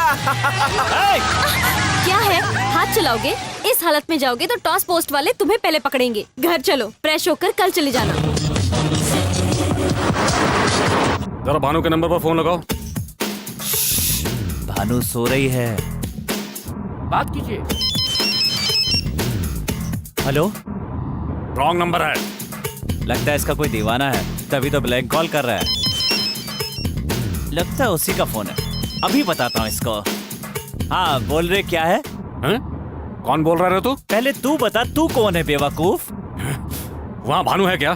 क्या है? हाथ चलाओगे? इस हालत में जाओगे तो टॉस पोस्ट वाले तुम्हें पहले पकड़ेंगे। घर चलो, फ्रेश होकर कल चले जाना। जरा भानु के नंबर पर फोन लगाओ। भानु सो रही है। बात कीजिए। हेलो, रॉन्ग नंबर है। लगता है इसका कोई दीवाना है, तभी तो ब्लैंक कॉल कर रहा है। लगता है उसी का फोन है। अभी बताता हूँ इसको। हाँ, बोल रहे क्या है? हैं? कौन बोल रहा है तू? पहले तू बता, तू कौन है बेवकूफ? वहाँ भानु है क्या?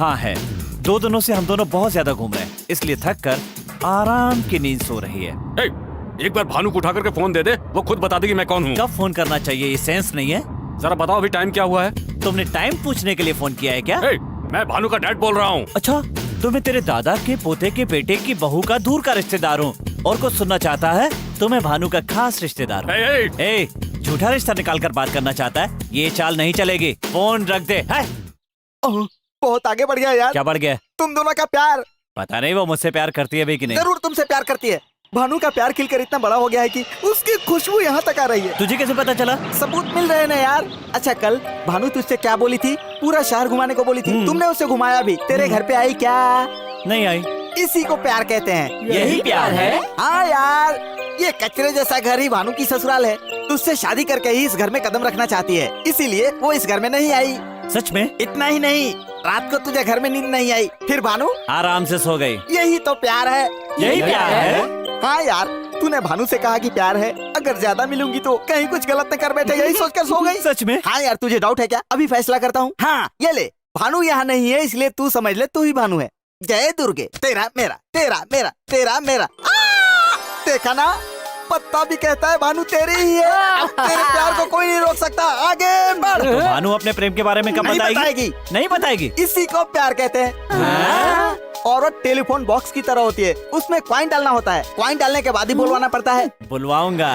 हाँ है। 2 दिनों से हम दोनों बहुत ज्यादा घूम रहे हैं, इसलिए थक कर आराम की नींद सो रही है। ए, एक बार भानु को उठा करके फोन दे दे, वो खुद बता देगी मैं कौन हूँ। कब फोन करना चाहिए, ये सेंस नहीं है? जरा बताओ अभी टाइम क्या हुआ है? तुमने टाइम पूछने के लिए फोन किया है क्या? ए, मैं भानु का डैड बोल रहा हूँ। अच्छा, तो मैं तेरे दादा के पोते के बेटे की बहू का दूर का रिश्तेदार हूँ, और कुछ सुनना चाहता है तो मैं भानु का खास रिश्तेदार हूँ। ए, झूठा रिश्ता निकाल कर बात करना चाहता है? ये चाल नहीं चलेगी। फोन रख दे। है? बहुत आगे बढ़ गया यार। क्या बढ़ गया? तुम दोनों का प्यार। पता नहीं वो मुझसे प्यार करती है भी कि नहीं। जरूर तुमसे प्यार करती है। भानु का प्यार खिलकर इतना बड़ा हो गया है कि उसकी खुशबू यहाँ तक आ रही है। तुझे कैसे पता चला? सबूत मिल रहे हैं ना यार। अच्छा, कल भानु तुझसे क्या बोली थी? पूरा शहर घुमाने को बोली थी। तुमने उसे घुमाया भी। तेरे घर पे आई क्या? नहीं आई। इसी को प्यार कहते हैं। यही प्यार है। हाँ यार, ये कचरे जैसा घर ही भानु की ससुराल है। तुझसे शादी करके ही इस घर में कदम रखना चाहती है, इसीलिए वो इस घर में नहीं आई। सच में? इतना ही नहीं, रात को तुझे घर में नींद नहीं आई, फिर भानु आराम से सो गई। यही तो प्यार है। यही प्यार है? हाँ यार, तूने भानु से कहा कि प्यार है, अगर ज्यादा मिलूंगी तो कहीं कुछ गलत न कर बैठे, यही सोचकर सो गई। सच में? हाँ यार, तुझे डाउट है क्या? अभी फैसला करता हूँ। हाँ, ये ले, भानु यहाँ नहीं है, इसलिए तू समझ ले तू ही भानु है। जय दुर्गे, तेरा मेरा तेरा मेरा तेरा मेरा। देखा ना, पत्ता भी कहता है भानु तेरी ही है। तेरे प्यार को कोई नहीं रोक सकता, आगे बढ़। तो भानु अपने प्रेम के बारे में कब नहीं बताएगी? नहीं बताएगी। इसी को प्यार कहते हैं। और वो टेलीफोन बॉक्स की तरह होती है, उसमें कॉइन डालना होता है, कॉइन डालने के बाद ही बुलवाना पड़ता है। बुलवाऊंगा।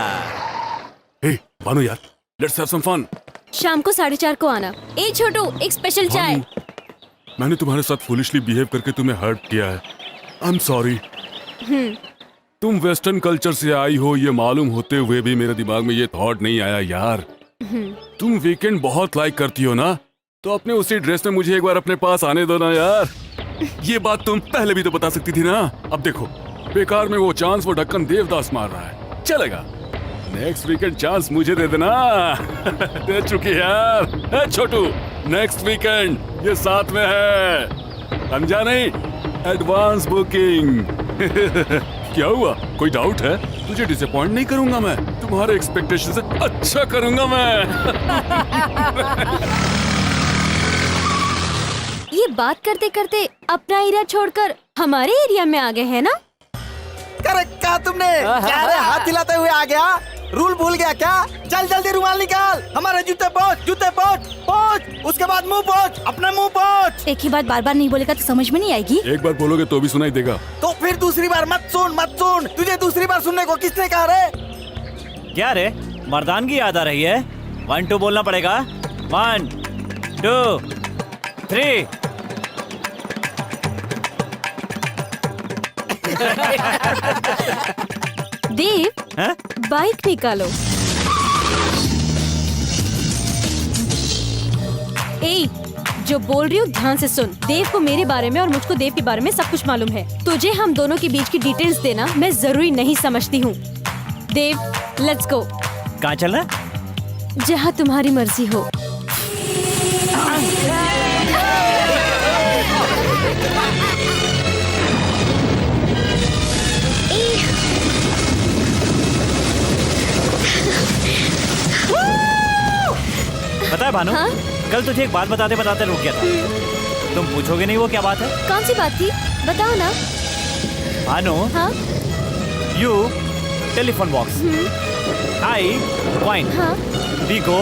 हे भानु यार, लेट्स हैव सम फन। शाम को 4:30 को आना। ए छोटू, एक स्पेशल चाय। मैंने तुम्हारे साथ फुलिशली बिहेव करके तुम्हें हर्ट किया है। I am sorry. तुम वेस्टर्न कल्चर से आई हो ये मालूम होते हुए भी मेरे दिमाग में ये थॉट नहीं आया यार। तुम वीकेंड बहुत लाइक करती हो ना, तो अपने उसी ड्रेस में मुझे एक बार अपने पास आने दो ना यार। ये बात तुम पहले भी तो बता सकती थी ना। अब देखो, बेकार में वो चांस वो ढक्कन देवदास मार रहा है। चलेगा, नेक्स्ट वीकेंड चांस मुझे दे देना। दे चुकी यार। छोटू, नेक्स्ट वीकेंड ये साथ में है, समझा नहीं? Advance booking. क्या हुआ, कोई डाउट है? तुझे डिसअपॉइंट नहीं करूंगा मैं, तुम्हारे एक्सपेक्टेशन से अच्छा करूंगा मैं। ये बात करते करते अपना एरिया छोड़कर हमारे एरिया में आ गए हैं ना? करेक्ट कहा तुमने। क्या रे, हाथ हिलाते हुए आ गया? रूल भूल गया क्या? चल जल्दी रुमाल निकाल, हमारे जूते पोंछ, जूते पोंछ, पोंछ, उसके बाद मुंह पोंछ, अपना मुंह पोंछ। एक ही बात बार बार नहीं बोलेगा तो समझ में नहीं आएगी। एक बार बोलोगे तो भी सुनाई देगा। तो फिर दूसरी बार मत सुन, मत सुन। तुझे दूसरी बार सुनने को किसने कहा रे? क्या रे, मर्दानगी याद आ रही है? 1 2 बोलना पड़ेगा। 1 2 3। देव, हैं? बाइक निकालो। ए, जो बोल रही हूँ ध्यान से सुन। देव को मेरे बारे में और मुझको देव के बारे में सब कुछ मालूम है। तुझे हम दोनों के बीच की डिटेल्स देना मैं जरूरी नहीं समझती हूँ। देव, लेट्स गो। कहाँ चल रहा है? जहाँ तुम्हारी मर्जी हो। पता है भानु, हाँ? कल तुझे एक बात बताते बताते रुक गया था। तुम पूछोगे नहीं वो क्या बात है? कौन सी बात थी, बताओ ना। भानु, हाँ you telephone box, I coin, हाँ वी गो।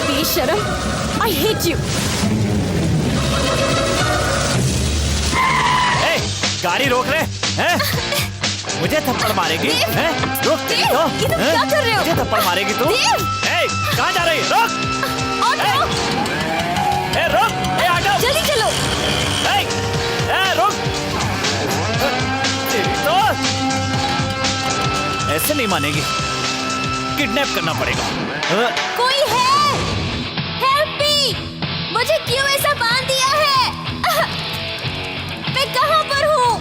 बेशरम, आई हेट यू। गाड़ी रोक रहे हैं? मुझे थप्पड़ मारेगी? हैं? रुक तेरी तो। ये तुम क्या कर रहे हो? मुझे थप्पड़ मारेगी तू? कहाँ जा रही है? रुक! रुक! ऑटो! जल्दी चलो। रुक! तेरी तो ऐसे नहीं मानेगी, किडनैप करना पड़ेगा। कोई है? Help me! मुझे क्यों ऐसा बांध दिया है? मैं कहाँ पर हूँ?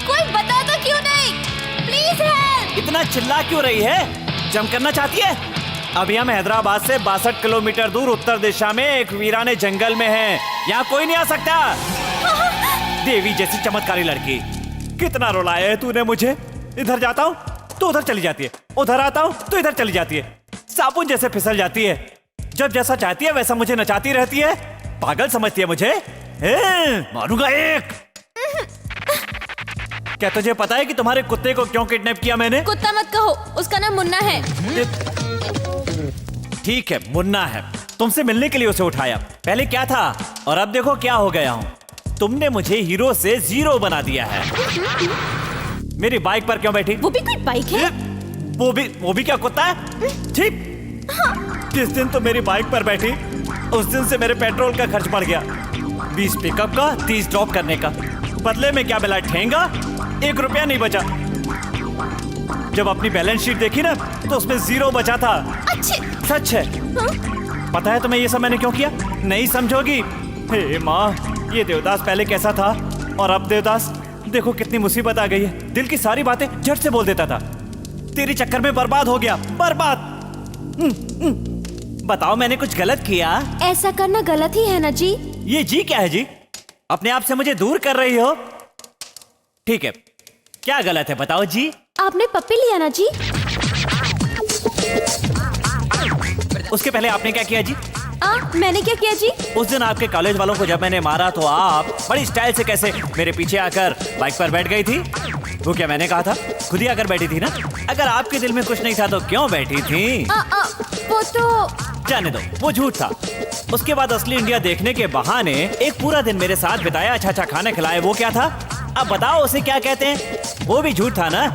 कोई बता तो क्यों नहीं? Please help! इतना चिल्ला क्यों रही है? जम करना चाहती है? अभी हम हैदराबाद से 62 किलोमीटर दूर उत्तर दिशा में एक वीराने जंगल में हैं। यहाँ कोई नहीं आ सकता। देवी जैसी चमत्कारी लड़की, कितना रुलाया है तूने मुझे। इधर जाता हूँ तो उधर चली जाती है, उधर आता हूँ तो इधर चली जाती है, साबुन जैसे फिसल जाती है। जब जैसा चाहती है वैसा मुझे नचाती रहती है। पागल समझती है मुझे। मारूंगा एक। क्या तुझे पता है कि तुम्हारे कुत्ते को क्यों किडनैप किया मैंने? कुत्ता मत कहो, उसका नाम मुन्ना है। ठीक है, मुन्ना है। तुमसे मिलने के लिए उसे उठाया। पहले क्या था और अब देखो क्या हो गया हूँ। तुमने मुझे हीरो से जीरो बना दिया है। मेरी बाइक पर क्यों बैठी? वो भी कोई बाइक है? वो भी क्या कुत्ता है? ठीक। जिस दिन तो मेरी बाइक पर बैठी उस दिन से मेरे पेट्रोल का खर्च बढ़ गया। 20 पिकअप का, 30 ड्रॉप करने का। बदले में क्या मिला? ठेंगा। 1 रुपया नहीं बचा। जब अपनी बैलेंस शीट देखी ना तो उसमें 0 बचा था। सच है। पता है तुम्हें ये सब मैंने क्यों किया? नहीं समझोगी। हे माँ, ये देवदास पहले कैसा था और अब देवदास देखो कितनी मुसीबत आ गई है। दिल की सारी बातें झट से बोल देता था। तेरे चक्कर में बर्बाद हो गया, बर्बाद। बताओ मैंने कुछ गलत किया? ऐसा करना गलत ही है ना जी। ये जी क्या है जी? अपने आप से मुझे दूर कर रही हो? ठीक है, क्या गलत है बताओ जी? आपने पप्पी लिया ना जी। उसके पहले आपने क्या किया जी? मैंने क्या किया जी? उस दिन आपके कॉलेज वालों को जब मैंने मारा तो आप बड़ी स्टाइल से कैसे मेरे पीछे आकर बाइक पर बैठ गई थी। वो क्या मैंने कहा था? खुद ही आकर बैठी थी ना। अगर आपके दिल में कुछ नहीं था तो क्यों बैठी थी? वो तो जाने दो, वो झूठ था। उसके बाद असली इंडिया देखने के बहाने एक पूरा दिन मेरे साथ बिताया, अच्छा अच्छा खाना खिलाए, वो क्या था? अब बताओ उसे क्या कहते हैं? वो भी झूठ था ना?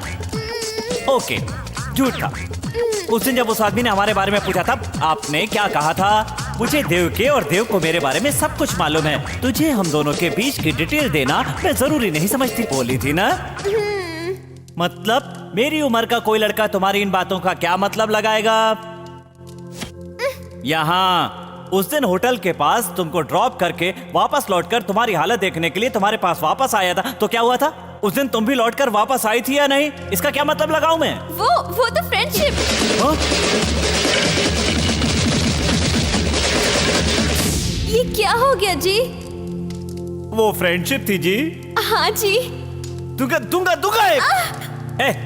ओके, झूठ था। उस दिन जब उस आदमी ने हमारे बारे में पूछा था, आपने क्या कहा था? मुझे देव के और देव को मेरे बारे में सब कुछ मालूम है, तुझे हम दोनों के बीच की डिटेल देना मैं जरूरी नहीं समझती, बोली थी ना? मतलब मेरी उम्र का कोई लड़का तुम्हारी इन बातों का क्या मतलब लगाएगा? यहाँ उस दिन होटल के पास तुमको ड्रॉप करके वापस लौटकर तुम्हारी हालत देखने के लिए तुम्हारे पास वापस आया था, तो क्या हुआ था? उस दिन तुम भी लौटकर वापस आई थी या नहीं? इसका क्या मतलब लगाऊं मैं? वो तो फ्रेंडशिप। ये क्या हो गया जी? वो फ्रेंडशिप थी जी। हाँ जी। दूंगा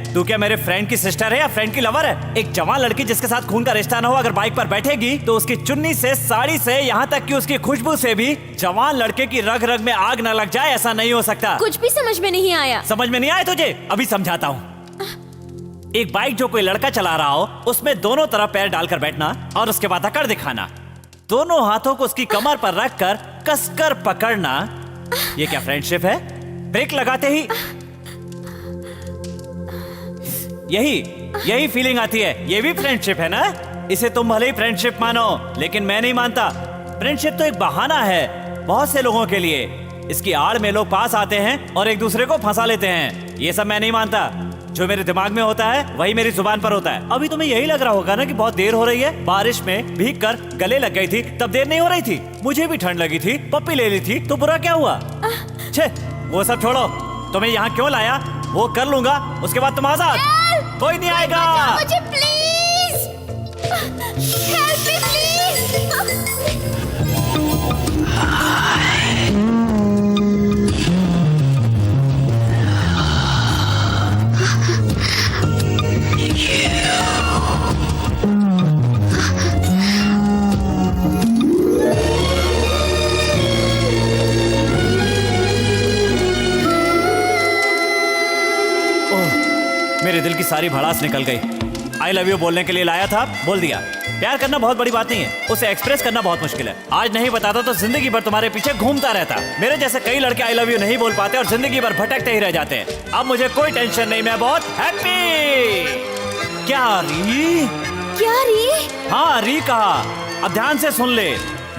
तू क्या मेरे फ्रेंड की सिस्टर है या फ्रेंड की लवर है? एक जवान लड़की जिसके साथ खून का रिश्ता न हो अगर बाइक पर बैठेगी तो उसकी चुन्नी से, साड़ी से, यहाँ तक कि उसकी खुशबू से भी जवान लड़के की रग रग में आग न लग जाए, ऐसा नहीं हो सकता। कुछ भी समझ में नहीं आया। समझ में नहीं आया तुझे? अभी समझाता हूँ। एक बाइक जो कोई लड़का चला रहा हो उसमें दोनों तरफ पैर डालकर बैठना और उसके बाद अकड़ दिखाना, दोनों हाथों को उसकी कमर पर रखकर कसकर पकड़ना, ये क्या फ्रेंडशिप है? ब्रेक लगाते ही यही फीलिंग आती है, ये भी फ्रेंडशिप है ना? इसे तुम भले ही फ्रेंडशिप मानो, लेकिन मैं नहीं मानता। फ्रेंडशिप तो एक बहाना है बहुत से लोगों के लिए। इसकी आड़ में लोग पास आते हैं और एक दूसरे को फंसा लेते हैं। ये सब मैं नहीं मानता। जो मेरे दिमाग में होता है वही मेरी जुबान पर होता है। अभी तुम्हें यही लग रहा होगा ना कि बहुत देर हो रही है। बारिश में भीग कर गले लग गई थी तब देर नहीं हो रही थी। मुझे भी ठंड लगी थी, पप्पी ले ली थी तो बुरा क्या हुआ? छे, वो सब छोड़ो। तुम्हें यहाँ क्यों लाया वो कर लूंगा, उसके बाद तुम आजाद। कोई नहीं आएगा। मुझे प्लीज हेल्प मी प्लीज। मेरे दिल की सारी भड़ास निकल गई। आई लव यू बोलने के लिए लाया था, बोल दिया। प्यार करना बहुत बड़ी बात नहीं है, उसे एक्सप्रेस करना बहुत मुश्किल है। आज नहीं बताता तो जिंदगी भर तुम्हारे पीछे घूमता रहता। मेरे जैसे कई लड़के आई लव यू नहीं बोल पाते और जिंदगी भर भटकते ही रह जाते हैं। अब मुझे कोई टेंशन नहीं, मैं बहुत हैप्पी। क्या री? हाँ री कहा। अब ध्यान से सुन ले,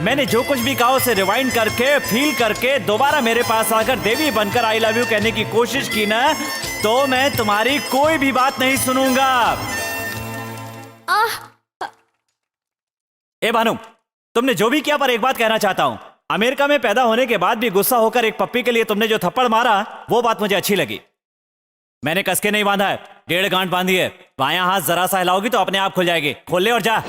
मैंने जो कुछ भी कहा उसे रिवाइंड करके फील करके दोबारा मेरे पास आकर देवी बनकर आई लव यू कहने की कोशिश की ना तो मैं तुम्हारी कोई भी बात नहीं सुनूंगा। ए भानु, तुमने जो भी किया पर एक बात कहना चाहता हूं। अमेरिका में पैदा होने के बाद भी गुस्सा होकर एक पप्पी के लिए तुमने जो थप्पड़ मारा वो बात मुझे अच्छी लगी। मैंने कसके नहीं बांधा है, 1.5 गांठ बांधी है। बायां हाथ जरा सा हिलाओगी तो अपने आप खुल जाएगी। खोल ले और जा।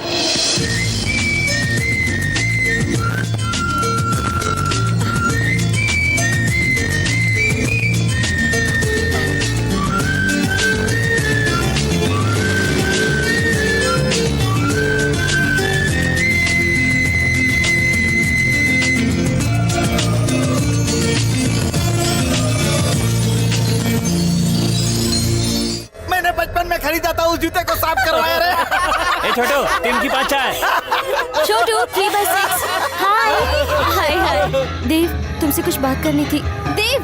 बचपन में खरीदा था उस जूते को साफ करवाया रे। ए छोटू, 3 की 5 चाय। छोटू 3/6। हाय हाय हाय। देव, तुमसे कुछ बात करनी थी। देव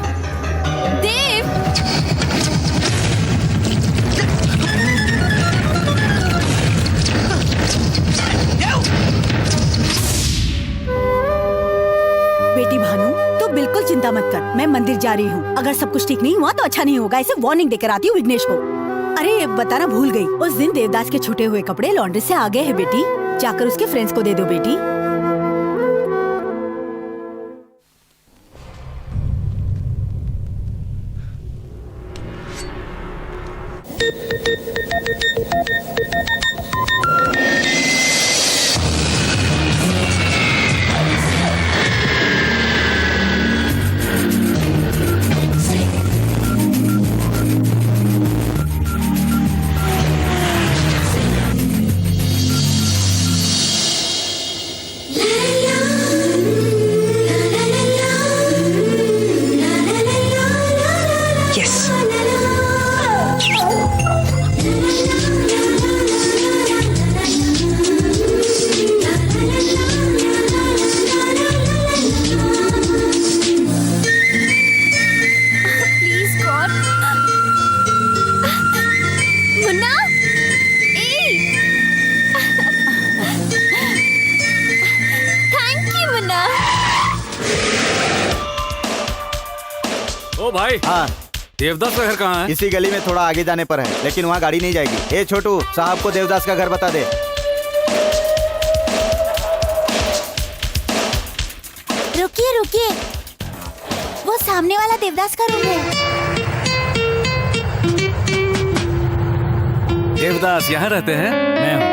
बेटी भानु, तो बिल्कुल चिंता मत कर, मैं मंदिर जा रही हूँ। अगर सब कुछ ठीक नहीं हुआ तो अच्छा नहीं होगा, ऐसे वार्निंग देकर आती हूँ विघ्नेश को। अरे बताना भूल गई, उस दिन देवदास के छूटे हुए कपड़े लॉन्ड्री से आ गए हैं बेटी, जाकर उसके फ्रेंड्स को दे दो बेटी। ओ भाई, हाँ, देवदास का घर कहाँ है? इसी गली में थोड़ा आगे जाने पर है, लेकिन वहाँ गाड़ी नहीं जाएगी। ए छोटू, साहब को देवदास का घर बता दे। रुकिए रुकिए, वो सामने वाला देवदास का रूम है। देवदास यहाँ रहते हैं? मैं हूँ।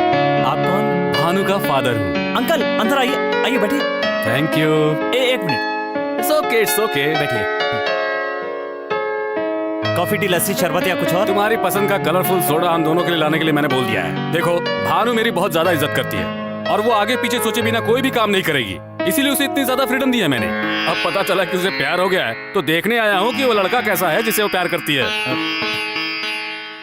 आप कौन? भानु का फादर हूँ। अंकल अंदर आइए, आइए बैठिए। Thank you. एक मिनट। इट्स ओके, बैठिए। कॉफी, टी, लस्सी, शरबत या कुछ और? तुम्हारी पसंद का कलरफुल सोडा हम दोनों के लिए लाने के लिए मैंने बोल दिया है। देखो, भानु मेरी बहुत ज्यादा इज्जत करती है और वो आगे पीछे सोचे बिना कोई भी काम नहीं करेगी, इसीलिए उसे इतनी ज्यादा फ्रीडम दी है मैंने। अब पता चला कि उसे प्यार हो गया है, तो देखने आया हूँ कि वो लड़का कैसा है जिसे वो प्यार करती है।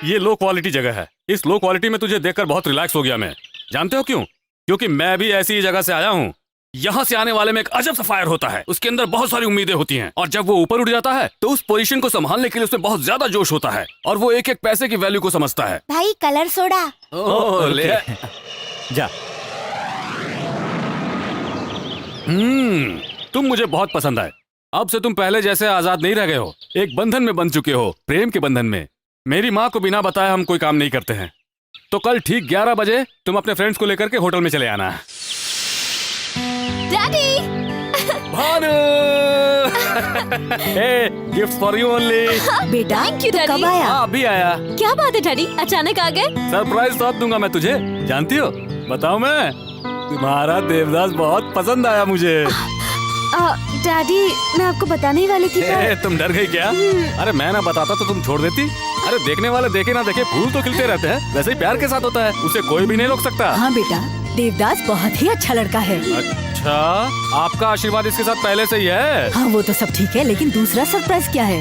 ये लो क्वालिटी जगह है। इस लो क्वालिटी में तुझे देखकर बहुत रिलैक्स हो गया मैं। जानते हो क्यों? क्योंकि मैं भी ऐसी ही जगह से आया हूँ। यहाँ से आने वाले में एक अजब सा फायर होता है, उसके अंदर बहुत सारी उम्मीदें होती हैं, और जब वो ऊपर उठ जाता है तो उस पोजीशन को संभालने के लिए उसमें बहुत ज्यादा जोश होता है, और वो एक एक पैसे की वैल्यू को समझता है। भाई कलर सोडा। ले जा। तुम मुझे बहुत पसंद आए। अब से तुम पहले जैसे आजाद नहीं रह गए हो, एक बंधन में बंध चुके हो, प्रेम के बंधन में। मेरी माँ को बिना बताए हम कोई काम नहीं करते हैं, तो कल ठीक 11 बजे तुम अपने फ्रेंड्स को लेकर के होटल में चले आना। Daddy. Bhanu, hey, gift for you only। बेटा Thank you, तू Daddy। कब आया? हाँ, अभी आया। क्या बात है डैडी, अचानक आ गए? सरप्राइज तो अब दूंगा मैं तुझे, जानती हो? बताऊं मैं? तुम्हारा देवदास बहुत पसंद आया मुझे। डैडी, मैं आपको बताने ही वाली थी पर... तुम डर गई क्या? अरे मैं ना बताता तो तुम छोड़ देती। अरे देखने वाले देखे ना देखे, फूल तो खिलते रहते हैं, वैसे ही प्यार के साथ होता है, उसे कोई भी नहीं रोक सकता। हाँ बेटा, देवदास बहुत ही अच्छा लड़का है। अच्छा, आपका आशीर्वाद इसके साथ पहले से ही है? हाँ वो तो सब ठीक है, लेकिन दूसरा सरप्राइज क्या है?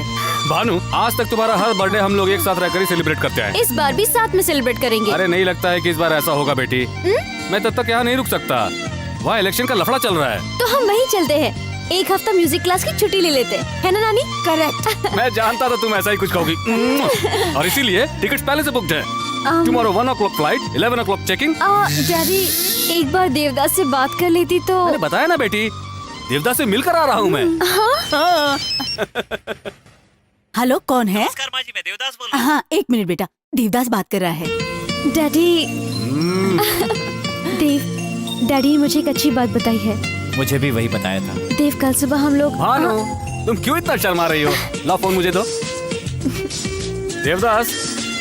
भानु, आज तक तुम्हारा हर बर्थडे हम लोग एक साथ रहकर ही सेलिब्रेट करते हैं। इस बार भी साथ में सेलिब्रेट करेंगे। अरे नहीं लगता है कि इस बार ऐसा होगा बेटी। मैं तब तक यहाँ नहीं रुक सकता, वहाँ इलेक्शन का लफड़ा चल रहा है। तो हम वहीं चलते हैं, एक हफ्ता म्यूजिक क्लास की छुट्टी ले लेते हैं, है ना नानी? करेक्ट। मैं जानता था तुम ऐसा ही कुछ कहोगी, और इसीलिए टिकट्स पहले से बुक्ड है। Tomorrow 1 o'clock flight, 11 o'clock checking. Daddy, एक बार देवदास से बात कर लेती तो... मैंने बताया ना बेटी, देवदास से मिलकर आ रहा हूँ मैं। हाँ। हेलो, कौन है? नमस्कार माँ जी, मैं देवदास बोल रहा हूँ। हाँ एक मिनट बेटा, देवदास बात कर रहा है। डैडी, डैडी मुझे एक अच्छी बात बताई है। मुझे भी वही बताया था। देव, कल सुबह हम लोग... भानु, तुम क्यों इतना शर्मा रही हो? ला फोन मुझे दो। देवदास,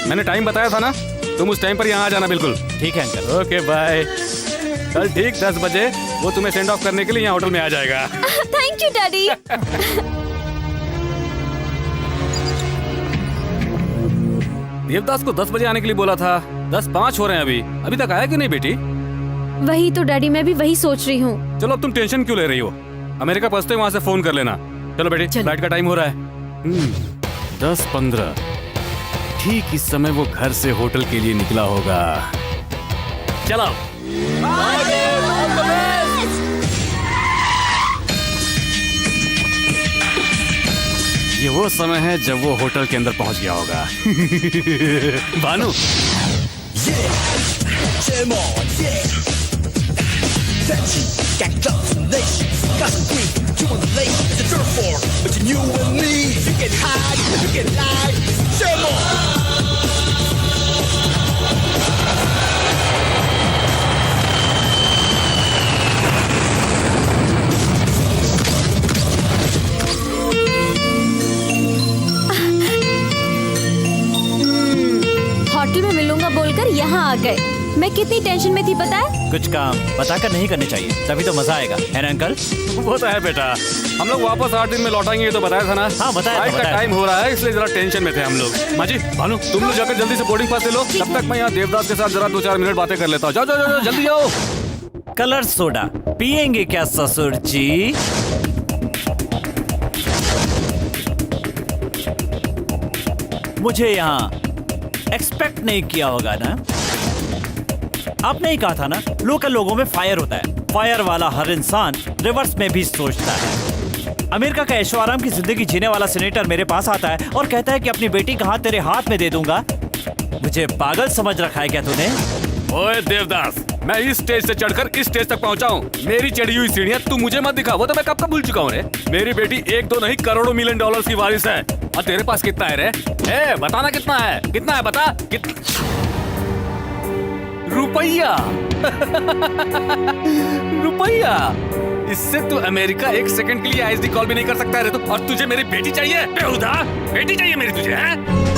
मैंने टाइम बताया था ना, तुम उस टाइम पर यहाँ आ जाना बिल्कुल। ठीक है अंकल। Okay bye. कल ठीक 10 बजे वो तुम्हें सेंड ऑफ करने के लिए यहाँ होटल में आ जाएगा। Thank you daddy. देवदास को 10 बजे आने के लिए बोला था, 10:05 हो रहे हैं अभी तक आया क्यों नहीं बेटी? वही तो डैडी, मैं भी वही सोच रही हूँ। चलो अब तुम टेंशन क्यों ले रही हो? अमेरिका पहुंचते वहाँ से फोन कर लेना। चलो बेटी, फ्लाइट का टाइम हो रहा है। 10:15। ठीक इस समय वो घर से होटल के लिए निकला होगा। चलो। ये वो समय है जब वो होटल के अंदर पहुंच गया होगा। भानु, होटल में मिलूंगा बोलकर यहाँ आ गए। मैं कितनी टेंशन में थी पता है? कुछ काम बताकर नहीं करने चाहिए, तभी तो मजा आएगा, है ना अंकल? वो तो है बेटा। हम लोग वापस 8 दिन में लौटाएंगे, ये तो बताया था ना। हाँ बताया था। टाइम हो रहा है इसलिए जरा टेंशन में थे हम लोग। माँ जी, भानु, तुम लोग जाकर जल्दी से बोर्डिंग पास ले लो, तब तक मैं यहाँ देवदास के साथ जरा 2-4 मिनट बातें कर लेता हूँ। जाओ जाओ जाओ, जल्दी जाओ। कलर सोडा पियेंगे क्या ससुर जी? मुझे यहाँ एक्सपेक्ट नहीं किया होगा ना? आपने ही कहा था ना, लोकल लोगों में फायर होता है। फायर वाला हर इंसान रिवर्स में भी सोचता है। अमेरिका का ऐशो आराम की जिंदगी जीने वाला सेनेटर मेरे पास आता है और कहता है कि अपनी बेटी का हाथ तेरे हाथ में दे दूंगा। मुझे पागल समझ रखा है क्या तूने? ओए देवदास, मैं इस स्टेज से चढ़कर इस स्टेज तक पहुंचा हूँ। मेरी चढ़ी हुई सीढ़ियां तू मुझे मत दिखा, वो तो मैं कब का भूल चुका हूँ रे। मेरी बेटी 1-2 नहीं, करोड़ों $1 मिलियन की वारिस है। और तेरे पास कितना है रे? ए, बताना कितना है? कितना है बता? रुपया। रुपया। इससे तू अमेरिका 1 सेकंड के लिए आईएसडी कॉल भी नहीं कर सकता है रे तू। और तुझे मेरी बेटी चाहिए? बेहुदा, बेटी चाहिए मेरी तुझे, हैं?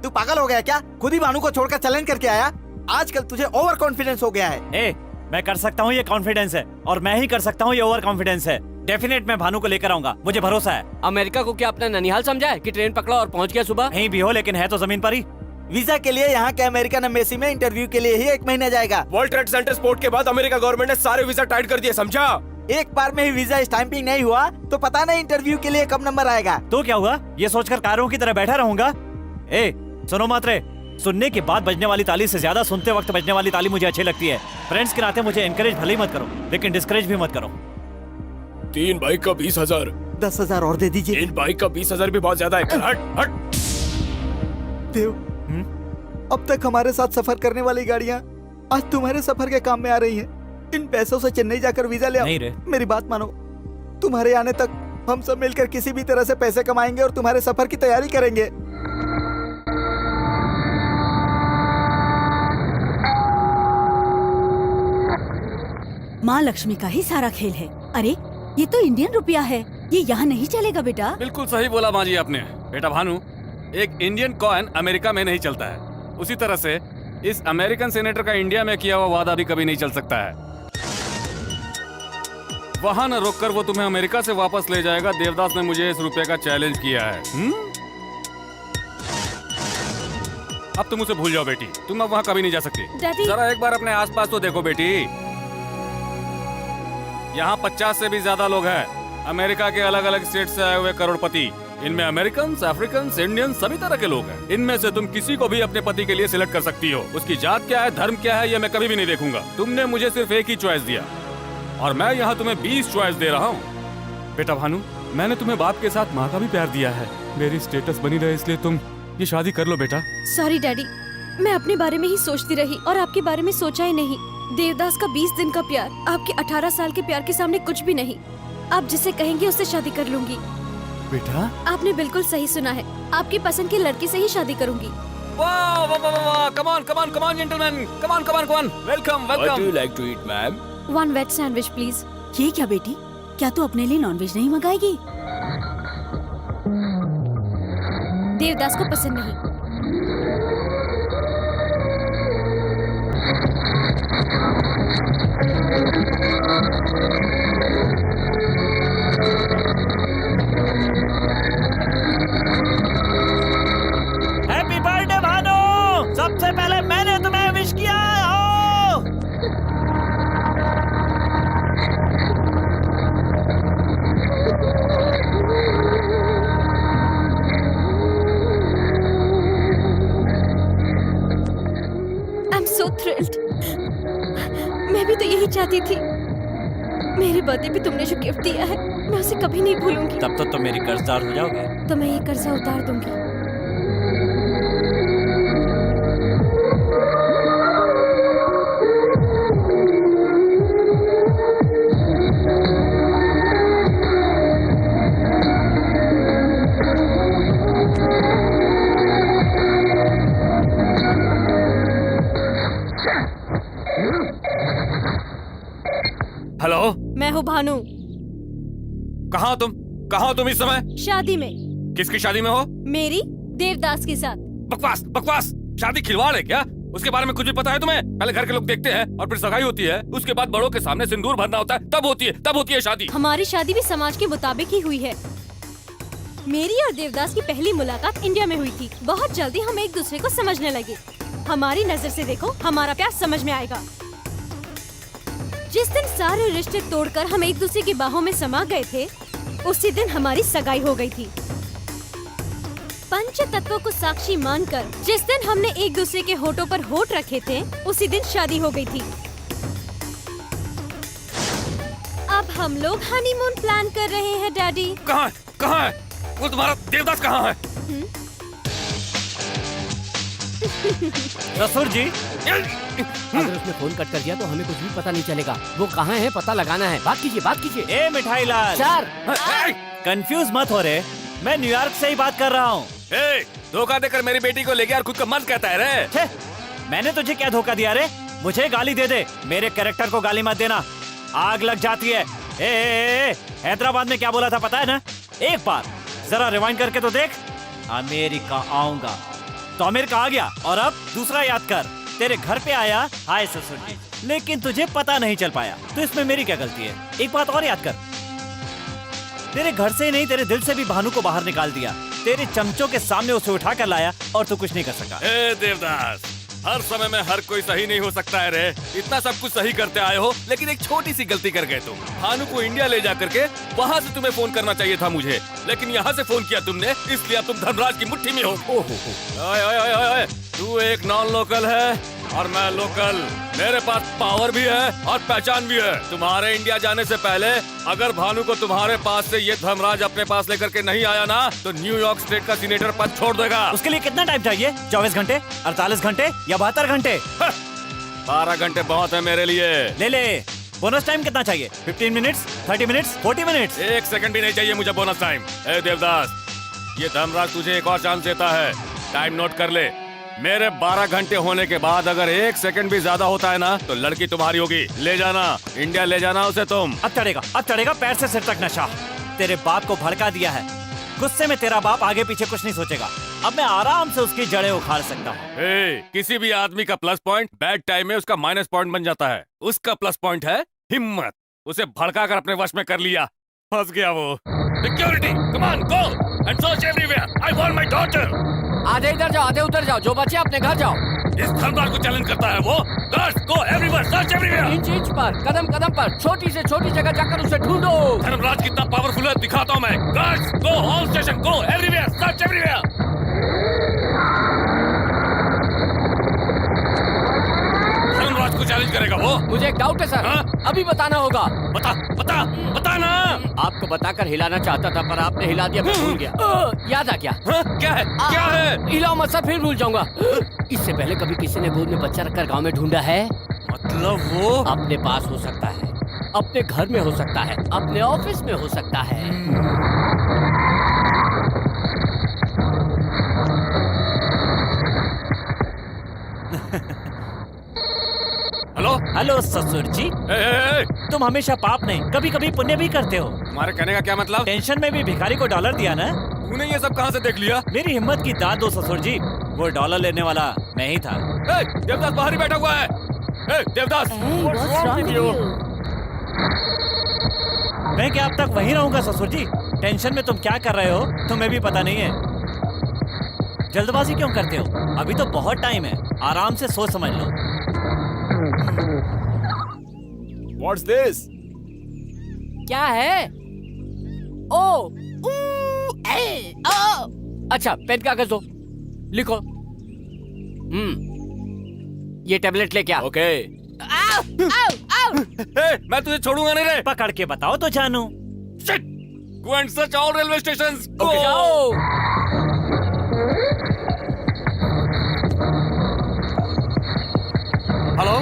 तू पागल हो गया क्या? खुद ही भानु को छोड़कर चैलेंज करके आया। आजकल तुझे ओवर कॉन्फिडेंस हो गया है। ए, मैं कर सकता हूँ, ये कॉन्फिडेंस है, और मैं ही कर सकता हूँ, ये ओवर कॉन्फिडेंस है। डेफिनेट मैं भानु को लेकर आऊंगा, मुझे भरोसा है। अमेरिका को क्या अपना ननिहाल समझा है कि ट्रेन पकड़ा और पहुंच गया सुबह? कहीं भी हो, लेकिन है तो जमीन पर ही। वीजा के लिए यहाँ के अमेरिकन एम्बेसी में इंटरव्यू के लिए ही 1 महीना जाएगा। वर्ल्ड ट्रेड सेंटर स्फोट के बाद अमेरिका गवर्नमेंट ने सारे वीजा टाइट कर दिए, समझा? एक बार में ही वीजा स्टैंपिंग नहीं हुआ तो पता नहीं इंटरव्यू के लिए कब नंबर आएगा। तो क्या हुआ? ये सोचकर कारों की तरह बैठा रहूंगा? ए, सुनो मात्रे, सुनने के बाद बजने वाली ताली से ज्यादा सुनते वक्त बजने वाली ताली मुझे अच्छी लगती है। फ्रेंड्स के नाते मुझे एनकरेज भले ही मत करो, लेकिन डिस्करेज भी मत करो। 3 बाइक का 20,000। 10,000 और दे दीजिए। 3 बाइक का 20,000 भी बहुत ज्यादा है। हट हट। देव, अब तक हमारे साथ सफर करने वाली गाड़ियाँ आज तुम्हारे सफर के काम में आ रही हैं। इन पैसों से चेन्नई जाकर वीजा ले आओ। नहीं रे। मेरी बात मानो, तुम्हारे आने तक हम सब मिलकर किसी भी तरह से पैसे कमाएंगे और तुम्हारे सफर की तैयारी करेंगे। माँ लक्ष्मी का ही सारा खेल है। अरे ये तो इंडियन रुपया है, ये यहाँ नहीं चलेगा बेटा। बिल्कुल सही बोला माँ जी आपने। बेटा भानु, एक इंडियन कॉइन अमेरिका में नहीं चलता है, उसी तरह से इस अमेरिकन सेनेटर का इंडिया में किया हुआ वादा भी कभी नहीं चल सकता है। वहां न रोककर वो तुम्हें अमेरिका से वापस ले जाएगा। देवदास ने मुझे इस रुपये का चैलेंज किया है। अब तुम उसे भूल जाओ बेटी, तुम अब वहां कभी नहीं जा सकती। डैडी। जरा एक बार अपने आसपास तो देखो बेटी, यहाँ 50 से भी ज्यादा लोग हैं। अमेरिका के अलग अलग स्टेट से आए हुए करोड़पति, इनमें अमेरिकन, अफ्रीकन, इंडियन सभी तरह के लोग हैं। इनमें से तुम किसी को भी अपने पति के लिए सिलेक्ट कर सकती हो। उसकी जात क्या है, धर्म क्या है, ये मैं कभी भी नहीं देखूंगा। तुमने मुझे सिर्फ एक ही चॉइस दिया और मैं यहाँ तुम्हें 20 चॉइस दे रहा हूँ। बेटा भानु, मैंने तुम्हें बाप के साथ माँ का भी प्यार दिया है। मेरी स्टेटस बनी रहे इसलिए तुम ये शादी कर लो बेटा। सॉरी डैडी, मैं अपने बारे में ही सोचती रही और आपके बारे में सोचा ही नहीं। देवदास का 20 दिन का प्यार आपके 18 साल के प्यार के सामने कुछ भी नहीं। आप जिसे कहेंगे उससे शादी कर लूंगी। बेटा, आपने बिल्कुल सही सुना है, आपकी पसंद की लड़की से ही शादी करूंगी। वाह वाह वाह वाह, come on come on come on gentleman, come on come on come on, welcome What do welcome. you like to eat, ma'am? 1 veg sandwich please. ये क्या बेटी, क्या तू अपने लिए नॉनवेज नहीं मंगाएगी? देवदास को पसंद नहीं। हैप्पी बर्थडे भानु, सबसे पहले मैंने तुम्हें विश किया हो। I am so thrilled. मैं भी तो यही चाहती थी। मेरे बर्थडे पे तुमने जो गिफ्ट दिया है, मैं उसे कभी नहीं भूलूंगी। तब तो तुम मेरी कर्जदार हो जाओगे। तो मैं ये कर्जा उतार दूंगी। हेलो, मैं हूँ भानु। कहाँ हो तुम इस समय? शादी में। किसकी शादी में हो? मेरी देवदास के साथ। बकवास बकवास, शादी खिलवाड़ है क्या? उसके बारे में कुछ भी पता है तुम्हें? पहले घर के लोग देखते हैं और फिर सगाई होती है, उसके बाद बड़ों के सामने सिंदूर भरना होता है, तब होती है शादी। हमारी शादी भी समाज के मुताबिक ही हुई है। मेरी और देवदास की पहली मुलाकात इंडिया में हुई थी। बहुत जल्दी हम एक दूसरे को समझने लगे। हमारी नजर से देखो, हमारा प्यार समझ में आएगा। जिस दिन सारे रिश्ते तोड़कर हम एक दूसरे की बाहों में समा गए थे, उसी दिन हमारी सगाई हो गई थी। पंच तत्वों को साक्षी मानकर जिस दिन हमने एक दूसरे के होठों पर होठ रखे थे, उसी दिन शादी हो गई थी। अब हम लोग हनीमून प्लान कर रहे हैं डैडी। कहाँ है? कहाँ है वो तुम्हारा देवदास? कहाँ है? ससुर जी, अगर उसने फोन कट कर दिया तो हमें कुछ भी पता नहीं चलेगा। वो कहाँ है पता लगाना है। बात कीजिए, बात कीजिए। ए मिठाई लाल, सर, कंफ्यूज मत हो रे, मैं न्यूयॉर्क से ही बात कर रहा हूँ। धोखा देकर मेरी बेटी को ले गया और खुद को मत कहता है रे। छे, मैंने तुझे क्या धोखा दिया रे? मुझे गाली दे दे, मेरे कैरेक्टर को गाली मत देना, आग लग जाती है। हैदराबाद में क्या बोला था पता है ना? एक बार जरा रिवाइंड करके तो देख। अमेरिका आऊंगा तो अमेरिका आ गया, और अब दूसरा याद कर, तेरे घर पे आया, हाय ससुर जी, लेकिन तुझे पता नहीं चल पाया, तो इसमें मेरी क्या गलती है? एक बात और याद कर, तेरे घर से ही नहीं तेरे दिल से भी भानु को बाहर निकाल दिया, तेरे चमचों के सामने उसे उठा कर लाया और तू कुछ नहीं कर सका। देवदास, हर समय में हर कोई सही नहीं हो सकता है रे। इतना सब कुछ सही करते आए हो, लेकिन एक छोटी सी गलती कर गए तुम। भानु को इंडिया ले जा करके वहाँ से तुम्हें फोन करना चाहिए था मुझे, लेकिन यहाँ से फोन किया तुमने, इसलिए अब तुम धर्मराज की मुट्ठी में हो। ओए, तू एक नॉन लोकल है और मैं लोकल। मेरे पास पावर भी है और पहचान भी है। तुम्हारे इंडिया जाने से पहले अगर भानु को तुम्हारे पास से ये धर्मराज अपने पास लेकर के नहीं आया ना, तो न्यूयॉर्क स्टेट का सीनेटर पद छोड़ देगा। उसके लिए कितना टाइम चाहिए? 24 घंटे, 48 घंटे या 72 घंटे? 12 घंटे बहुत है मेरे लिए। ले बोनस टाइम कितना चाहिए? 15 मिनट्स, 30 मिनट्स, 40 मिनट्स? 1 सेकंड भी नहीं चाहिए मुझे बोनस टाइम। ए देवदास, ये धर्मराज तुझे एक और चांस देता है, टाइम नोट कर ले। मेरे 12 घंटे होने के बाद अगर 1 सेकंड भी ज्यादा होता है ना, तो लड़की तुम्हारी होगी। ले जाना, इंडिया ले जाना उसे तुम। अब चढ़ेगा पैर से सिर तक नशा। तेरे बाप को भड़का दिया है, गुस्से में तेरा बाप आगे पीछे कुछ नहीं सोचेगा। अब मैं आराम से उसकी जड़ें उखाड़ सकता हूँ। किसी भी आदमी का प्लस पॉइंट बैड टाइम में उसका माइनस पॉइंट बन जाता है। उसका प्लस पॉइंट है हिम्मत। उसे भड़का कर अपने वश में कर लिया, फंस गया वो। Security, come on, go and search everywhere. I want my daughter. आधे इधर जाओ, आधे उधर जाओ, जो बचे अपने घर जाओ। इस धर्मराज को चैलेंज करता है वो। गार्ड्स, गो everywhere, search everywhere. Inch inch पर, कदम कदम पर, छोटी से छोटी जगह जाकर उसे ढूंढो। धर्मराज कितना पावरफुल है दिखाता हूँ मैं। Guards, go all station, go everywhere, search everywhere. Dharmraj को चैलेंज करेगा वो। मुझे एक डाउट है सर। हाँ? अभी बताना होगा। बता ना। आपको बताकर हिलाना चाहता था, पर आपने हिला दिया, मैं भूल गया। याद आ गया। क्या है? हिलाओ मत सर, फिर भूल जाऊंगा। इससे पहले कभी किसी ने गोद में बच्चा रखकर गांव में ढूंढा है? मतलब वो अपने पास हो सकता है, अपने घर में हो सकता है, अपने ऑफिस में हो सकता है। हेलो ससुर जी। तुम हमेशा पाप नहीं कभी कभी पुण्य भी करते हो। तुम्हारे कहने का क्या मतलब? टेंशन में भी भिखारी को डॉलर दिया ना? तूने ये सब कहाँ से देख लिया? मेरी हिम्मत की दाद दो ससुर जी, वो डॉलर लेने वाला मैं ही था। देवदास बाहर ही बैठा हुआ है। Devdas, what's wrong with you? मैं क्या अब तक वहीं रहूंगा ससुर जी? टेंशन में तुम क्या कर रहे हो तुम्हें भी पता नहीं है। जल्दबाजी क्यों करते हो? अभी तो बहुत टाइम है, आराम से सोच समझ लो। What's this? क्या है? ओ, अच्छा, पेन कागज दो, लिखो। ये टैबलेट ले क्या? ओके। मैं तुझे छोड़ूंगा नहीं रे। पकड़ के बताओ तो जानू। Shit! Go and search all railway stations. Go. जाओ। Hello?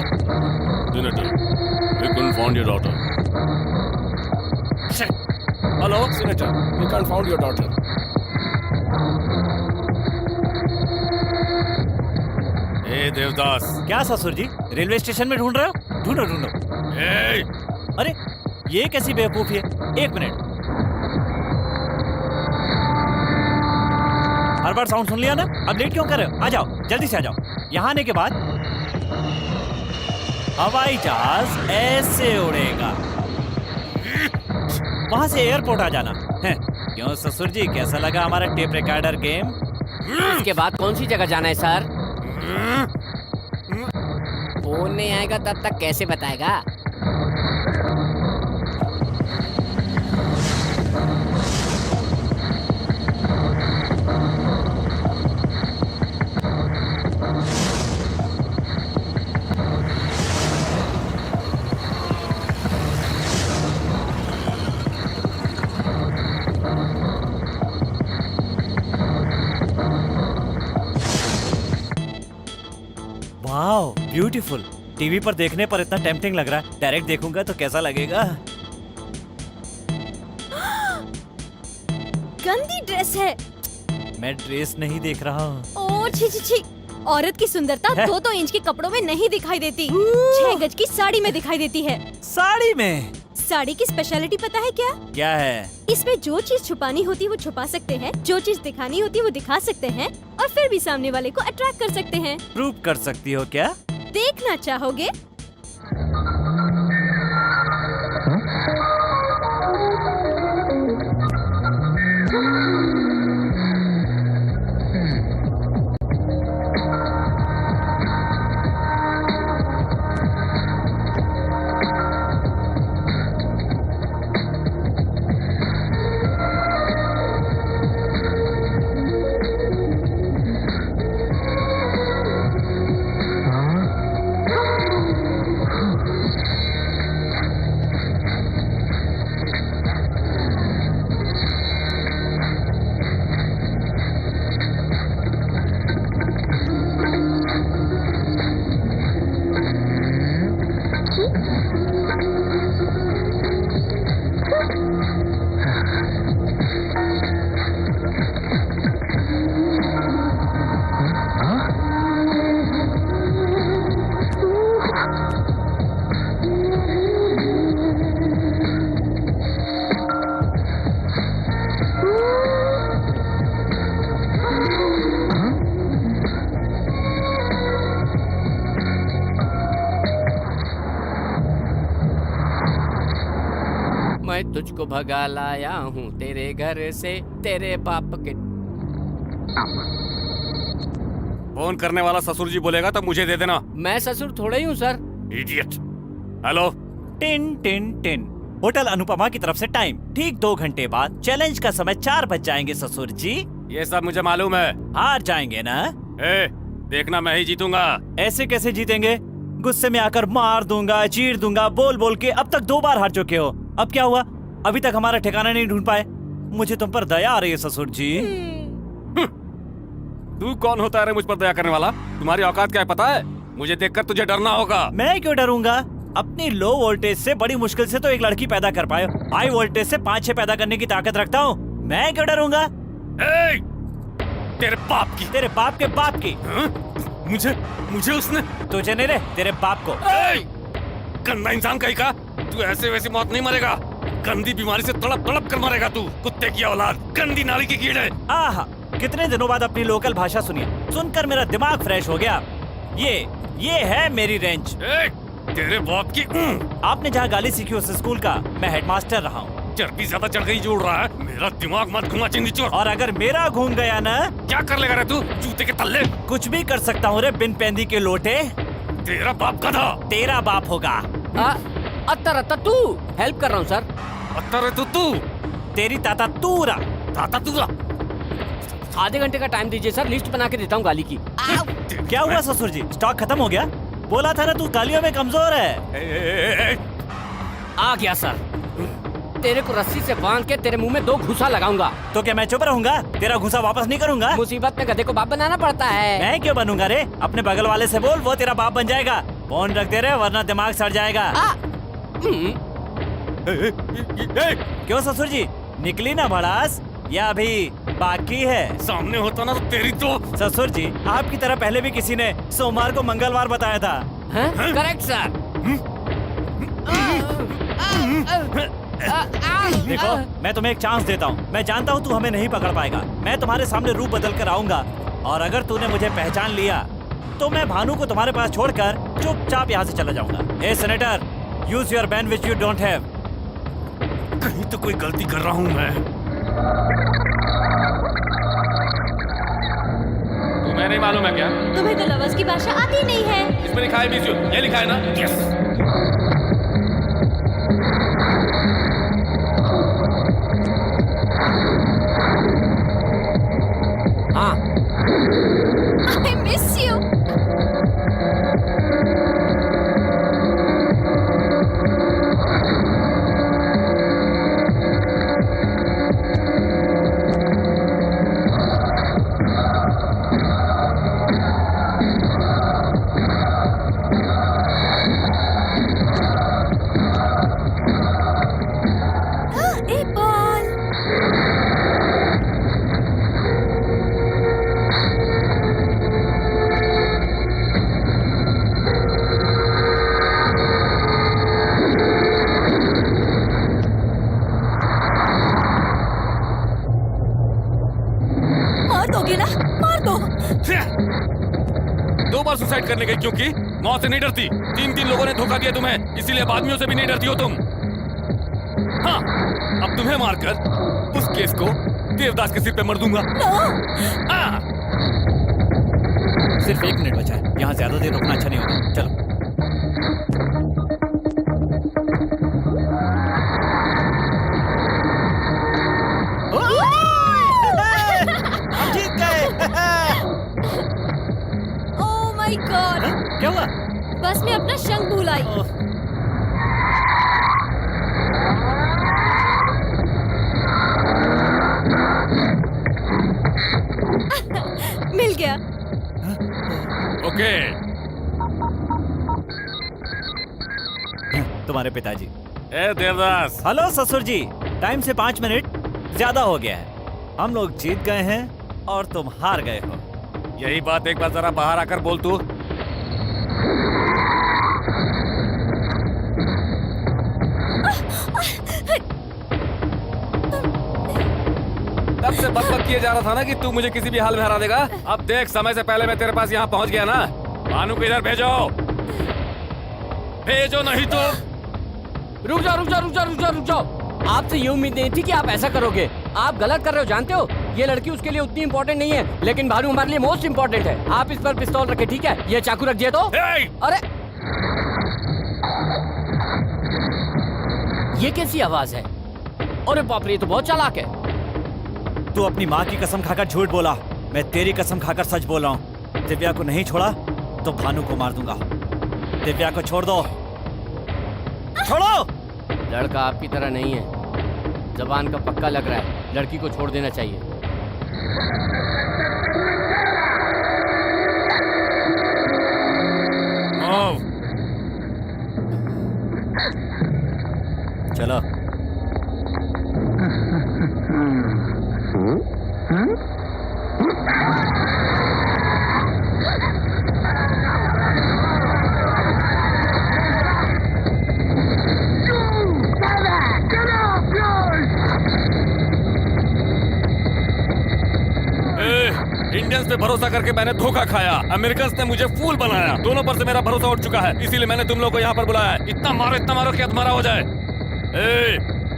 Senator, we couldn't find your daughter. Shit! Hello, Senator. We can't find your daughter. ए देवदास। क्या ससुर जी, रेलवे स्टेशन में ढूंढ रहे हो? ढूंढो। अरे ये कैसी बेवकूफी है? 1 मिनट। हर बार साउंड सुन लिया ना? अब लेट क्यों कर रहे हो? आ जाओ, जल्दी से आ जाओ। यहाँ आने के बाद हवाई जहाज ऐसे उड़ेगा, वहां से एयरपोर्ट आ जाना है। क्यों ससुर जी, कैसा लगा हमारा टेप रिकॉर्डर गेम? इसके बाद कौन सी जगह जाना है सर? फोन नहीं आएगा तब तक कैसे बताएगा? ब्यूटीफुल। टीवी पर देखने पर इतना टेम्पटिंग लग रहा है, डायरेक्ट देखूंगा तो कैसा लगेगा। गंदी ड्रेस है। मैं ड्रेस नहीं देख रहा हूँ। ओ छी छी छी। औरत की सुंदरता है? 2-2 इंच के कपड़ों में नहीं दिखाई देती, 6 गज की साड़ी में दिखाई देती है। साड़ी में? साड़ी की स्पेशलिटी पता है क्या? क्या है? इसमें जो चीज छुपानी होती है वो छुपा सकते हैं, जो चीज दिखानी होती है वो दिखा सकते हैं, और फिर भी सामने वाले को अट्रैक्ट कर सकते हैं। प्रूव कर सकती हो क्या? देखना चाहोगे? मैं तुझको भगा लाया हूँ तेरे घर से, तेरे बाप के। फोन करने वाला ससुर जी बोलेगा तो मुझे दे देना। मैं ससुर थोड़ा ही हूँ sir. Idiot. Hello. Tin tin tin. Hotel Anupama की तरफ से टाइम ठीक 2 घंटे बाद। चैलेंज का समय 4 बज जाएंगे ससुर जी। ये सब मुझे मालूम है। हार जाएंगे ना? देखना मैं ही जीतूंगा। ऐसे कैसे जीतेंगे? गुस्से में आकर मार दूंगा, चीर दूंगा, बोल बोल के अब तक 2 बार हार चुके हो। अब क्या हुआ? अभी तक हमारा ठिकाना नहीं ढूंढ पाए। मुझे तुम पर दया आ रही है ससुर जी। तू कौन होता है रे मुझ पर दया करने वाला? तुम्हारी औकात क्या है पता है? मुझे देखकर तुझे डरना होगा। मैं क्यों डरूंगा? अपनी लो वोल्टेज से बड़ी मुश्किल से तो एक लड़की पैदा कर पाए, हाई वोल्टेज से 5-6 पैदा करने की ताकत रखता हूँ। मैं क्यों डरूंगा? तेरे बाप की। तेरे बाप के बाप की? मुझे उसने। तुझे नहीं रे, तेरे बाप को। गंदा इंसान कहीं का। तू ऐसे वैसी मौत नहीं मरेगा। गंदी बीमारी से तड़प तड़प कर मरेगा तू। कुत्ते की औलाद, गंदी नाली की कीड़े। आहा, कितने दिनों बाद अपनी लोकल भाषा सुनी, सुनकर मेरा दिमाग फ्रेश हो गया। ये है मेरी रेंज। तेरे बाप की। आपने जहाँ गाली सीखी उस स्कूल का मैं हेडमास्टर रहा हूँ। चर्बी ज्यादा चढ़ गई जोड़ रहा है। मेरा दिमाग मत घुमा चिंदी चोर। और अगर मेरा घूम गया ना? क्या कर लेगा रे तू? जूते के तल्ले। कुछ भी कर सकता हूँ रे बिन पैंदी के लोटे। तेरा बाप गधा। तेरा बाप होगा। अत्तर तू हेल्प कर रहा हूँ सर। अत्तर तू। तेरी ताता तूरा। ताता तूरा। आधे घंटे का टाइम दीजिए सर, लिस्ट बना के देता हूँ गाली की। क्या हुआ ससुर जी? स्टॉक खत्म हो गया? बोला था ना तू गालियों में कमजोर है। आ गया सर। तेरे को रस्सी से बांध के तेरे मुंह में 2 घुसा लगाऊंगा। तो क्या मैं चुप रहूंगा? तेरा घुसा वापस नहीं करूंगा। मुसीबत में गधे को बाप बनाना पड़ता है। मैं क्यों बनूंगा रे? अपने बगल वाले से बोल, वो तेरा बाप बन जाएगा। फोन रख दे रे वरना दिमाग सड़ जाएगा। क्यों ससुर जी, निकली ना भड़ास या अभी बाकी है? सामने होता ना तो तेरी तो। ससुर जी, आपकी तरह पहले भी किसी ने सोमवार को मंगलवार बताया था। Correct sir. देखो, मैं तुम्हें एक चांस देता हूँ। मैं जानता हूँ तू हमें नहीं पकड़ पाएगा। मैं तुम्हारे सामने रूप बदल कर आऊंगा और अगर तूने मुझे पहचान लिया तो मैं भानु को तुम्हारे पास छोड़कर चुपचाप यहाँ से चला जाऊंगा। ए senator, use your brain which you don't have. कहीं तो कोई गलती कर रहा हूँ मैं। तुम्हें नहीं मालूम है क्या? तुम्हें तो लवर्स की भाषा आती नहीं है। इसमें लिखा है मिस यू। ये लिखा है ना? Yes. I miss you. Suicide करने गई क्योंकि मौत से नहीं डरती। 3 लोगों ने धोखा दिया तुम्हें, इसीलिए अब आदमियों से भी नहीं डरती हो तुम। हाँ, अब तुम्हें मारकर उस केस को देवदास के सिर पे मर दूंगा। हाँ। सिर्फ 1 मिनट बचा है, यहाँ ज्यादा देर रुकना अच्छा नहीं होगा। चलो। जीत गए। ओह माय गॉड, क्या हुआ? बस मैं अपना शंख भूल आई। मिल गया। ओके। तुम्हारे पिताजी। ए देवदास। हेलो ससुर जी, टाइम से 5 मिनट ज्यादा हो गया है। हम लोग जीत गए हैं और तुम हार गए हो। यही बात एक बार जरा बाहर आकर बोल तू। तब से बक किए जा रहा था ना कि तू मुझे किसी भी हाल में हरा देगा। अब देख, समय से पहले मैं तेरे पास यहाँ पहुँच गया ना। भानु को इधर भेजो, भेजो नहीं तो। रुक जाओ। आपसे ये उम्मीद नहीं थी कि आप ऐसा करोगे। आप गलत कर रहे हो, जानते हो। ये लड़की उसके लिए उतनी इम्पोर्टेंट नहीं है, लेकिन भानु हमारे लिए मोस्ट इम्पोर्टेंट है। आप इस पर पिस्तौल रखे, ठीक है? ये चाकू रख दिए तो। अरे ये कैसी आवाज है? अरे बाप रे, ये तो बहुत चालाक है। तू अपनी माँ की कसम खाकर झूठ बोला, मैं तेरी कसम खाकर सच बोल रहा हूँ। दिव्या को नहीं छोड़ा तो भानु को मार दूंगा। दिव्या को छोड़ दो, छोड़ो। लड़का आपकी तरह नहीं है, जबान का पक्का लग रहा है। लड़की को छोड़ देना चाहिए। चलो। इंडियंस पे भरोसा करके मैंने धोखा खाया, अमेरिकन्स ने मुझे फूल बनाया। दोनों पर से मेरा भरोसा उठ चुका है, इसीलिए मैंने तुम लोगों को यहाँ पर बुलाया है। इतना मारो कि तुम्हारा हो जाए।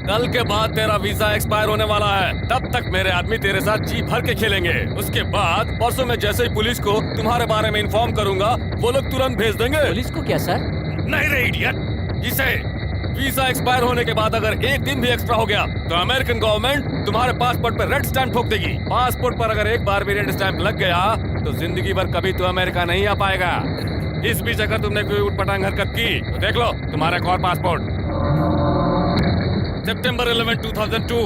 कल के बाद तेरा वीजा एक्सपायर होने वाला है, तब तक मेरे आदमी तेरे साथ जी भर के खेलेंगे। उसके बाद परसों में जैसे ही पुलिस को तुम्हारे बारे में इन्फॉर्म करूंगा, वो लोग तुरंत भेज देंगे। पुलिस को क्या सर? नहीं रे इडियट, जिसे वीजा एक्सपायर होने के बाद अगर 1 दिन भी एक्स्ट्रा हो गया तो अमेरिकन गवर्नमेंट तुम्हारे पासपोर्ट पर रेड स्टैंप ठोक देगी। पासपोर्ट पर अगर एक बार भी रेड स्टैंप लग गया तो जिंदगी भर कभी तू अमेरिका नहीं आ पाएगा। इस बीच अगर तुमने कोई उटपटांग हरकत की तो देख लो तुम्हारा एक और पासपोर्ट। सितंबर 11, 2002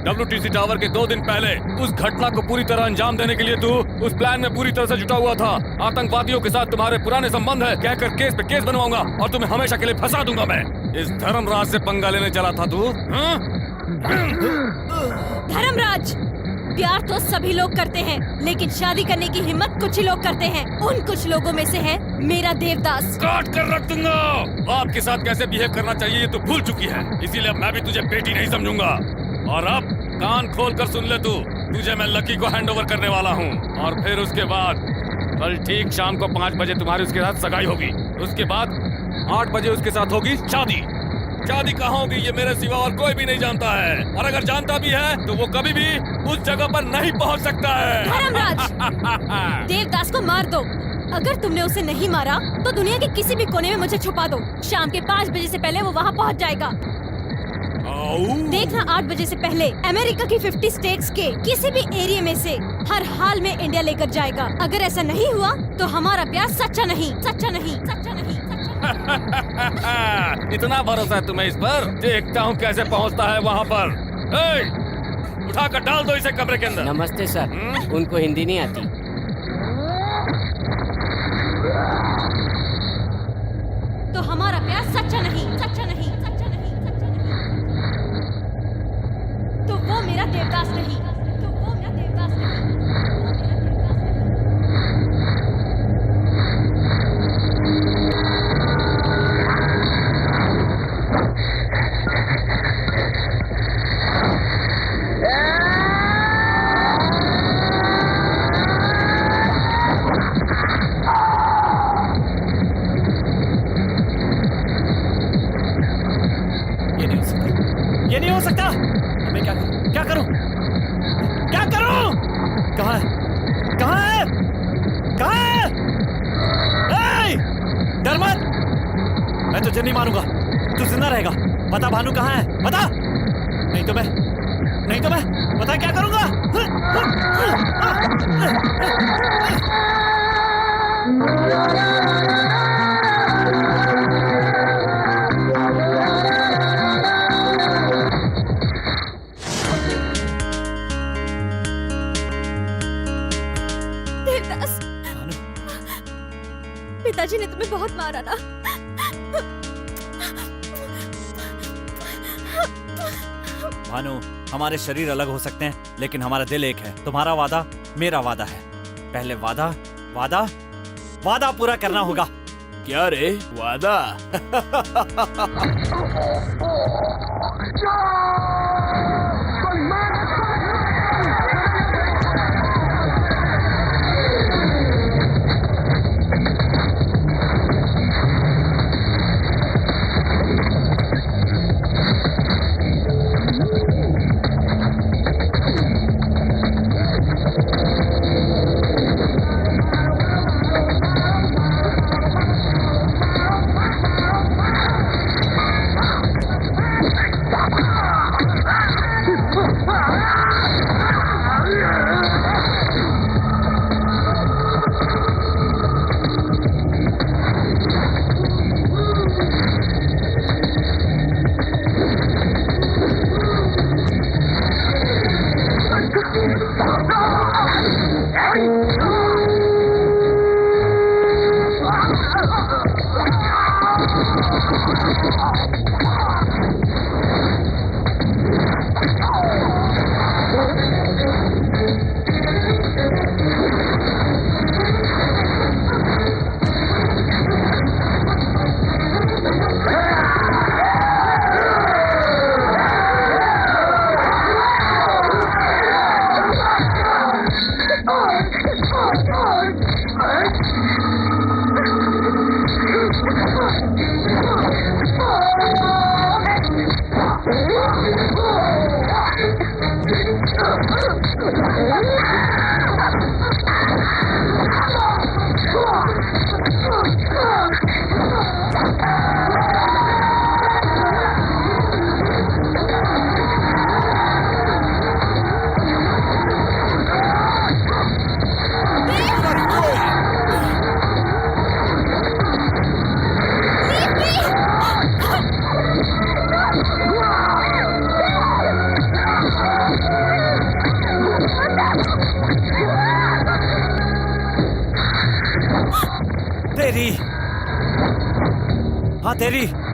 WTC टावर के 2 दिन पहले उस घटना को पूरी तरह अंजाम देने के लिए तू उस प्लान में पूरी तरह से जुटा हुआ था। आतंकवादियों के साथ तुम्हारे पुराने संबंध है कहकर केस पे केस बनवाऊंगा और तुम्हें हमेशा के लिए फंसा दूंगा मैं। इस धर्मराज से पंगा लेने चला था तू। धर्मराज, प्यार तो सभी लोग करते हैं, लेकिन शादी करने की हिम्मत कुछ ही लोग करते हैं। उन कुछ लोगों में से है मेरा देवदास। काट कर रख दूंगा। बाप के साथ कैसे बिहेव करना चाहिए ये तो भूल चुकी है, इसीलिए अब मैं भी तुझे बेटी नहीं समझूंगा। और अब कान खोल कर सुन ले, तुझे मैं लकी को हैंड ओवर करने वाला हूँ। और फिर उसके बाद कल ठीक शाम को 5 बजे तुम्हारी उसके साथ सगाई होगी। उसके बाद 8 बजे उसके साथ होगी शादी। शादी कहाँ होगी ये मेरे सिवा और कोई भी नहीं जानता है, और अगर जानता भी है तो वो कभी भी उस जगह पर नहीं पहुँच सकता है। धर्मराज, देवदास को मार दो। अगर तुमने उसे नहीं मारा तो दुनिया के किसी भी कोने में मुझे छुपा दो। शाम के 5 बजे से पहले वो वहाँ पहुँच जाएगा। देखना 8 बजे से पहले अमेरिका की 50 स्टेट्स के किसी भी एरिया में से हर हाल में इंडिया लेकर जाएगा। अगर ऐसा नहीं हुआ तो हमारा प्यार सच्चा नहीं। इतना भरोसा है तुम्हें इस पर? देखता हूँ कैसे पहुँचता है वहाँ पर। उठाकर डाल दो इसे कमरे के अंदर। नमस्ते सर। उनको हिंदी नहीं आती। तो हमारा प्यार सच्चा नहीं। तो वो मेरा देवदास नहीं। ये नहीं हो सकता। मैं क्या करूं? क्या करूं? क्या करूं? कहाँ है? कहाँ है? कहाँ है? ए! डर मत, मैं तुझे नहीं मारूंगा, तू जिंदा रहेगा। बता भानु कहाँ है? बता, नहीं तो मैं बता क्या करूंगा? देवदास, पिताजी ने तुम्हें बहुत मारा ना। भानु, हमारे शरीर अलग हो सकते हैं लेकिन हमारा दिल एक है। तुम्हारा वादा मेरा वादा है। पहले वादा पूरा करना होगा। क्या रे वादा?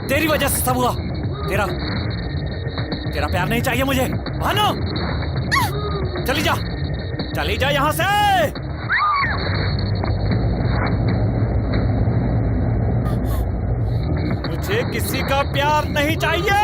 तेरी वजह से सब हुआ। तेरा प्यार नहीं चाहिए मुझे। भानु, चली जा यहाँ से। मुझे किसी का प्यार नहीं चाहिए।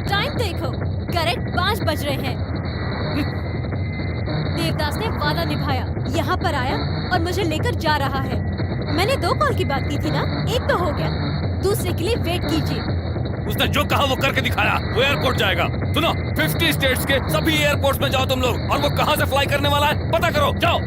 टाइम देखो, करेक्ट 5 बज रहे हैं। देवदास ने वादा निभाया, यहाँ पर आया और मुझे लेकर जा रहा है। मैंने 2 कॉल की बात की थी ना, एक तो हो गया, दूसरे के लिए वेट कीजिए। उसने जो कहा वो करके दिखाया, वो एयरपोर्ट जाएगा। सुनो, 50 स्टेट्स के सभी एयरपोर्ट्स में जाओ तुम लोग, और वो कहाँ से फ्लाई करने वाला है पता करो, जाओ।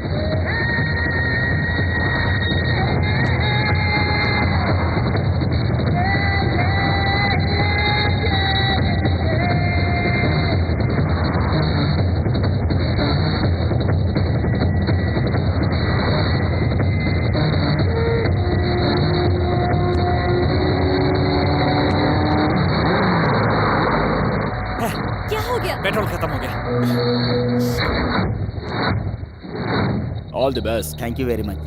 पेट्रोल खत्म हो गया। All the best. Thank you very much.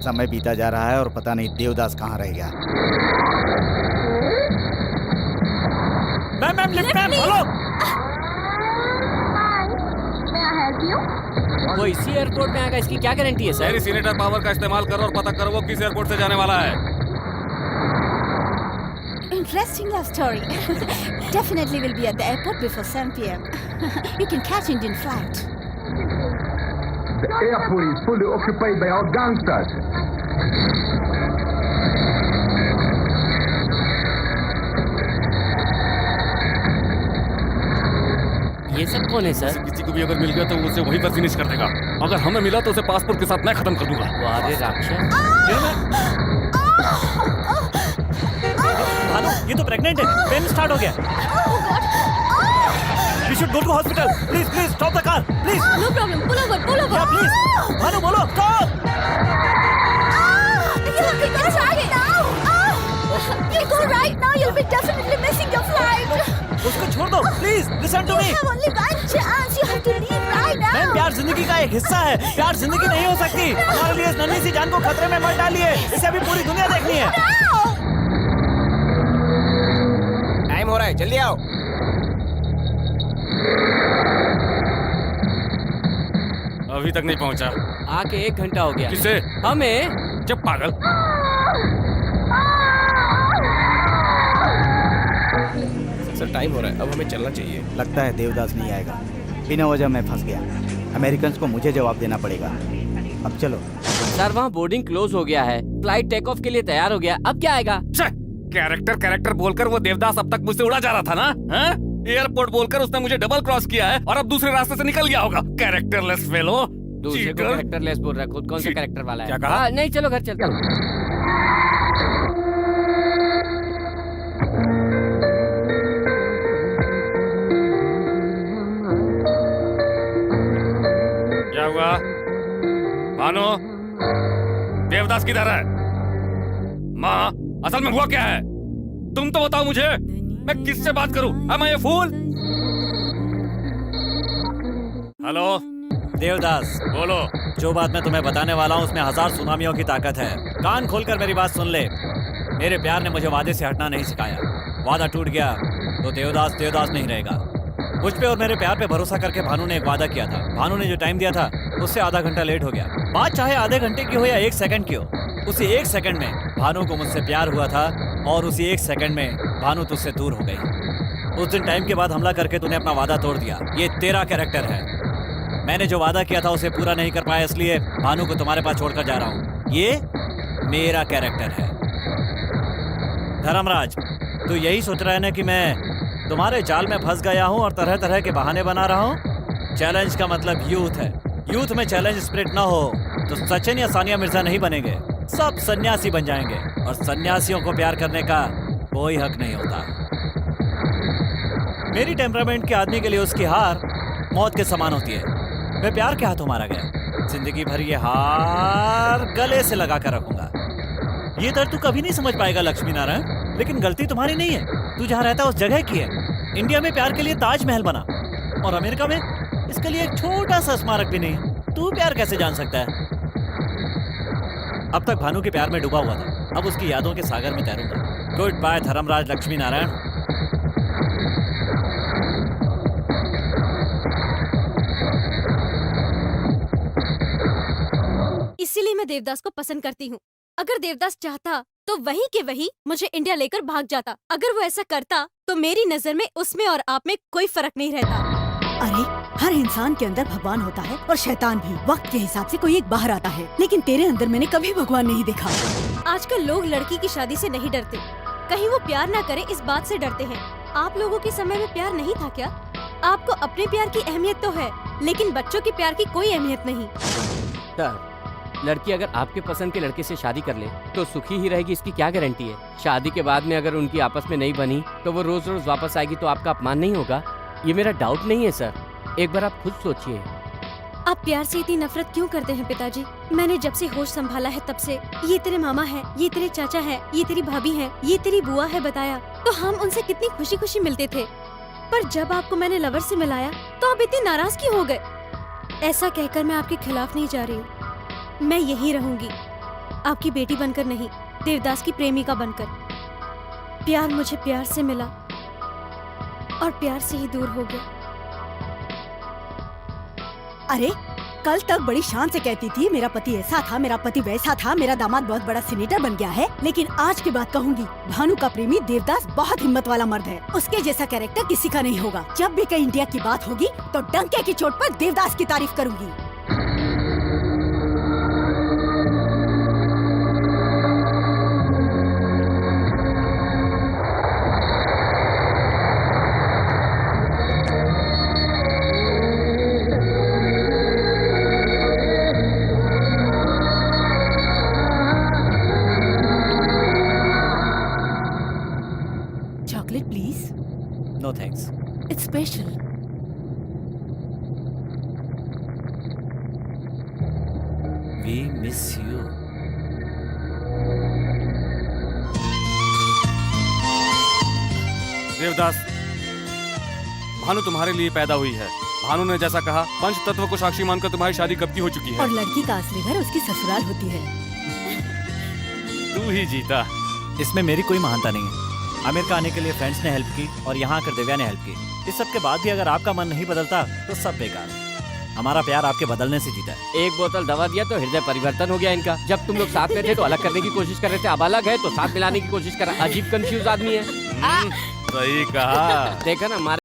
समय बीता जा रहा है और पता नहीं देवदास कहाँ रह गया। Ma'am lift ma'am, hello. वो इसी एयरपोर्ट में आएगा, इसकी क्या गारंटी है सर? मेरी सीनेटर पावर का इस्तेमाल करो और पता करो वो किस एयरपोर्ट से जाने वाला है। Interesting love story. Definitely will be at the airport before 7 p.m. You can catch Indian flight. The airport is fully occupied by our gangsters. ये सब कौन है सर? किसी को भी अगर मिल गया तो उसे वहीं पर फिनिश कर देगा। अगर हमें मिला तो उसे पासपोर्ट के साथ मैं खत्म कर दूंगा। वारे राक्षस। भानु, ये तो प्रेग्नेंट है। पेन स्टार्ट हो गया। We should go to hospital. Please, stop the car. Please. No problem, pull over. Yeah, please. Bhanu बोलो, stop. You go right now, you'll be definitely missing your flight. उसको छोड़ दो, please listen to me. You have only one chance. You have to leave right now. Ma'am, प्यार जिंदगी का एक हिस्सा है। प्यार जिंदगी नहीं हो सकती। हमारे लिए इस नन्ही सी जान को खतरे में मत डालिए। इसे अभी पूरी दुनिया देखनी है। टाइम हो रहा है, जल्दी आओ। अभी तक नहीं पहुंचा। आके 1 घंटा हो गया। किसे? हमें। जब पागल। सर टाइम हो रहा है, अब हमें चलना चाहिए। लगता है देवदास नहीं आएगा। बिना वजह मैं फंस गया। अमेरिकन को मुझे जवाब देना पड़ेगा। अब चलो। सर वहाँ बोर्डिंग क्लोज हो गया है, फ्लाइट टेक ऑफ के लिए तैयार हो गया। अब क्या आएगा? कैरेक्टर बोलकर वो देवदास अब तक मुझसे उड़ा जा रहा था ना? एयरपोर्ट बोलकर उसने मुझे डबल क्रॉस किया है और अब दूसरे रास्ते से निकल गया होगा। Characterless fellow. दूसरे को कैरेक्टरलेस बोल रहा है, खुद कौन सा कैरेक्टर वाला है? क्या कहा? हाँ, नहीं चलो घर चलते हैं। क्या हुआ? भानु, देवदास किधर है? माँ, असल में हुआ क्या है? तुम तो बताओ मुझे। मैं किससे बात करूं? Am I a fool? Hello Devdas, बोलो। जो बात मैं तुम्हें बताने वाला हूँ उसमें 1000 सुनामियों की ताकत है। कान खोलकर मेरी बात सुन ले। मेरे प्यार ने मुझे वादे से हटना नहीं सिखाया। वादा टूट गया तो देवदास नहीं रहेगा। मुझ पे और मेरे प्यार पे भरोसा करके भानु ने एक वादा किया था। भानु ने जो टाइम दिया था उससे आधा घंटा लेट हो गया। बात चाहे आधे घंटे की हो या 1 सेकंड की हो, उसी 1 सेकंड में भानु को मुझसे प्यार हुआ था और उसी 1 सेकंड में भानु तुझसे दूर हो गई। उस दिन टाइम के बाद हमला करके तूने अपना वादा तोड़ दिया। ये तेरा कैरेक्टर है। मैंने जो वादा किया था उसे पूरा नहीं कर पाया, इसलिए भानु को तुम्हारे पास छोड़कर जा रहा हूँ। ये मेरा कैरेक्टर है। धर्मराज, तू यही सोच रहा है ना कि मैं तुम्हारे जाल में फंस गया हूँ और तरह तरह के बहाने बना रहा हूँ? चैलेंज का मतलब यूथ है। यूथ में चैलेंज स्पिरिट ना हो तो सचिन या सानिया मिर्जा नहीं बनेंगे, सब सन्यासी बन जाएंगे। और सन्यासियों को प्यार करने का कोई हक नहीं होता। मेरी टेम्परामेंट के आदमी के लिए उसकी हार मौत के समान होती है। मैं प्यार के हाथों मारा गया। जिंदगी भर ये हार गले से लगा कर रखूंगा। ये दर्द तू कभी नहीं समझ पाएगा लक्ष्मी नारायण, लेकिन गलती तुम्हारी नहीं है। तू जहाँ रहता है उस जगह की है। इंडिया में प्यार के लिए ताजमहल बना और अमेरिका में इसके लिए एक छोटा सा स्मारक भी नहीं। तू प्यार कैसे जान सकता है? अब तक भानु के प्यार में डूबा हुआ था, अब उसकी यादों के सागर में तैरूंगा। Goodbye Dharmaraj Lakshmi Narayan. इसीलिए मैं देवदास को पसंद करती हूँ। अगर देवदास चाहता तो वही के वही मुझे इंडिया लेकर भाग जाता। अगर वो ऐसा करता तो मेरी नजर में उसमें और आप में कोई फर्क नहीं रहता। अरे हर इंसान के अंदर भगवान होता है और शैतान भी। वक्त के हिसाब से कोई एक बाहर आता है, लेकिन तेरे अंदर मैंने कभी भगवान नहीं देखा। आजकल लोग लड़की की शादी से नहीं डरते, कहीं वो प्यार ना करे इस बात से डरते हैं। आप लोगों के समय में प्यार नहीं था क्या? आपको अपने प्यार की अहमियत तो है, लेकिन बच्चों के प्यार की कोई अहमियत नहीं। लड़की अगर आपके पसंद के लड़के से शादी कर ले तो सुखी ही रहेगी, इसकी क्या गारंटी है? शादी के बाद में अगर उनकी आपस में नहीं बनी तो वो रोज रोज वापस आएगी तो आपका अपमान नहीं होगा? ये मेरा डाउट नहीं है सर, एक बार आप खुद सोचिए। आप प्यार से इतनी नफरत क्यों करते हैं पिताजी? मैंने जब से होश संभाला है तब से ये तेरे मामा है, ये तेरे चाचा है, ये तेरी भाभी है, ये तेरी बुआ है बताया, तो हम उनसे कितनी खुशी खुशी मिलते थे। पर जब आपको मैंने लवर से मिलाया तो आप इतनी नाराज क्यों हो गए? ऐसा कहकर मैं आपके खिलाफ नहीं जा रही हूँ। मैं यहीं रहूंगी, आपकी बेटी बनकर नहीं, देवदास की प्रेमिका बनकर। प्यार मुझे प्यार से मिला और प्यार से ही दूर हो गया। अरे कल तक बड़ी शान से कहती थी मेरा पति ऐसा था, मेरा पति वैसा था, मेरा दामाद बहुत बड़ा सीनेटर बन गया है, लेकिन आज के बाद कहूंगी भानु का प्रेमी देवदास बहुत हिम्मत वाला मर्द है। उसके जैसा कैरेक्टर किसी का नहीं होगा। जब भी कहीं इंडिया की बात होगी तो डंके की चोट पर देवदास की तारीफ करूंगी। Chocolate, please. No thanks. It's special. We miss you. Devdas, Bhanu तुम्हारे लिए पैदा हुई है। भानु ने जैसा कहा, पंच तत्व को साक्षी मानकर तुम्हारी शादी कब की हो चुकी है। और लड़की का असली घर उसकी ससुराल होती है। तू ही जीता। इसमें मेरी कोई महानता नहीं है। अमेरिका आने के लिए फ्रेंड्स ने हेल्प की और यहाँ आकर दिव्या ने हेल्प की। इस सब के बाद भी अगर आपका मन नहीं बदलता तो सब बेकार। हमारा प्यार आपके बदलने से जीता है। एक बोतल दवा दिया तो हृदय परिवर्तन हो गया इनका। जब तुम लोग साथ में थे तो अलग करने की कोशिश कर रहे थे, अब अलग है तो साथ मिलाने की कोशिश कर रहा। अजीब कंफ्यूज आदमी है। सही कहा। देखा ना, हमारे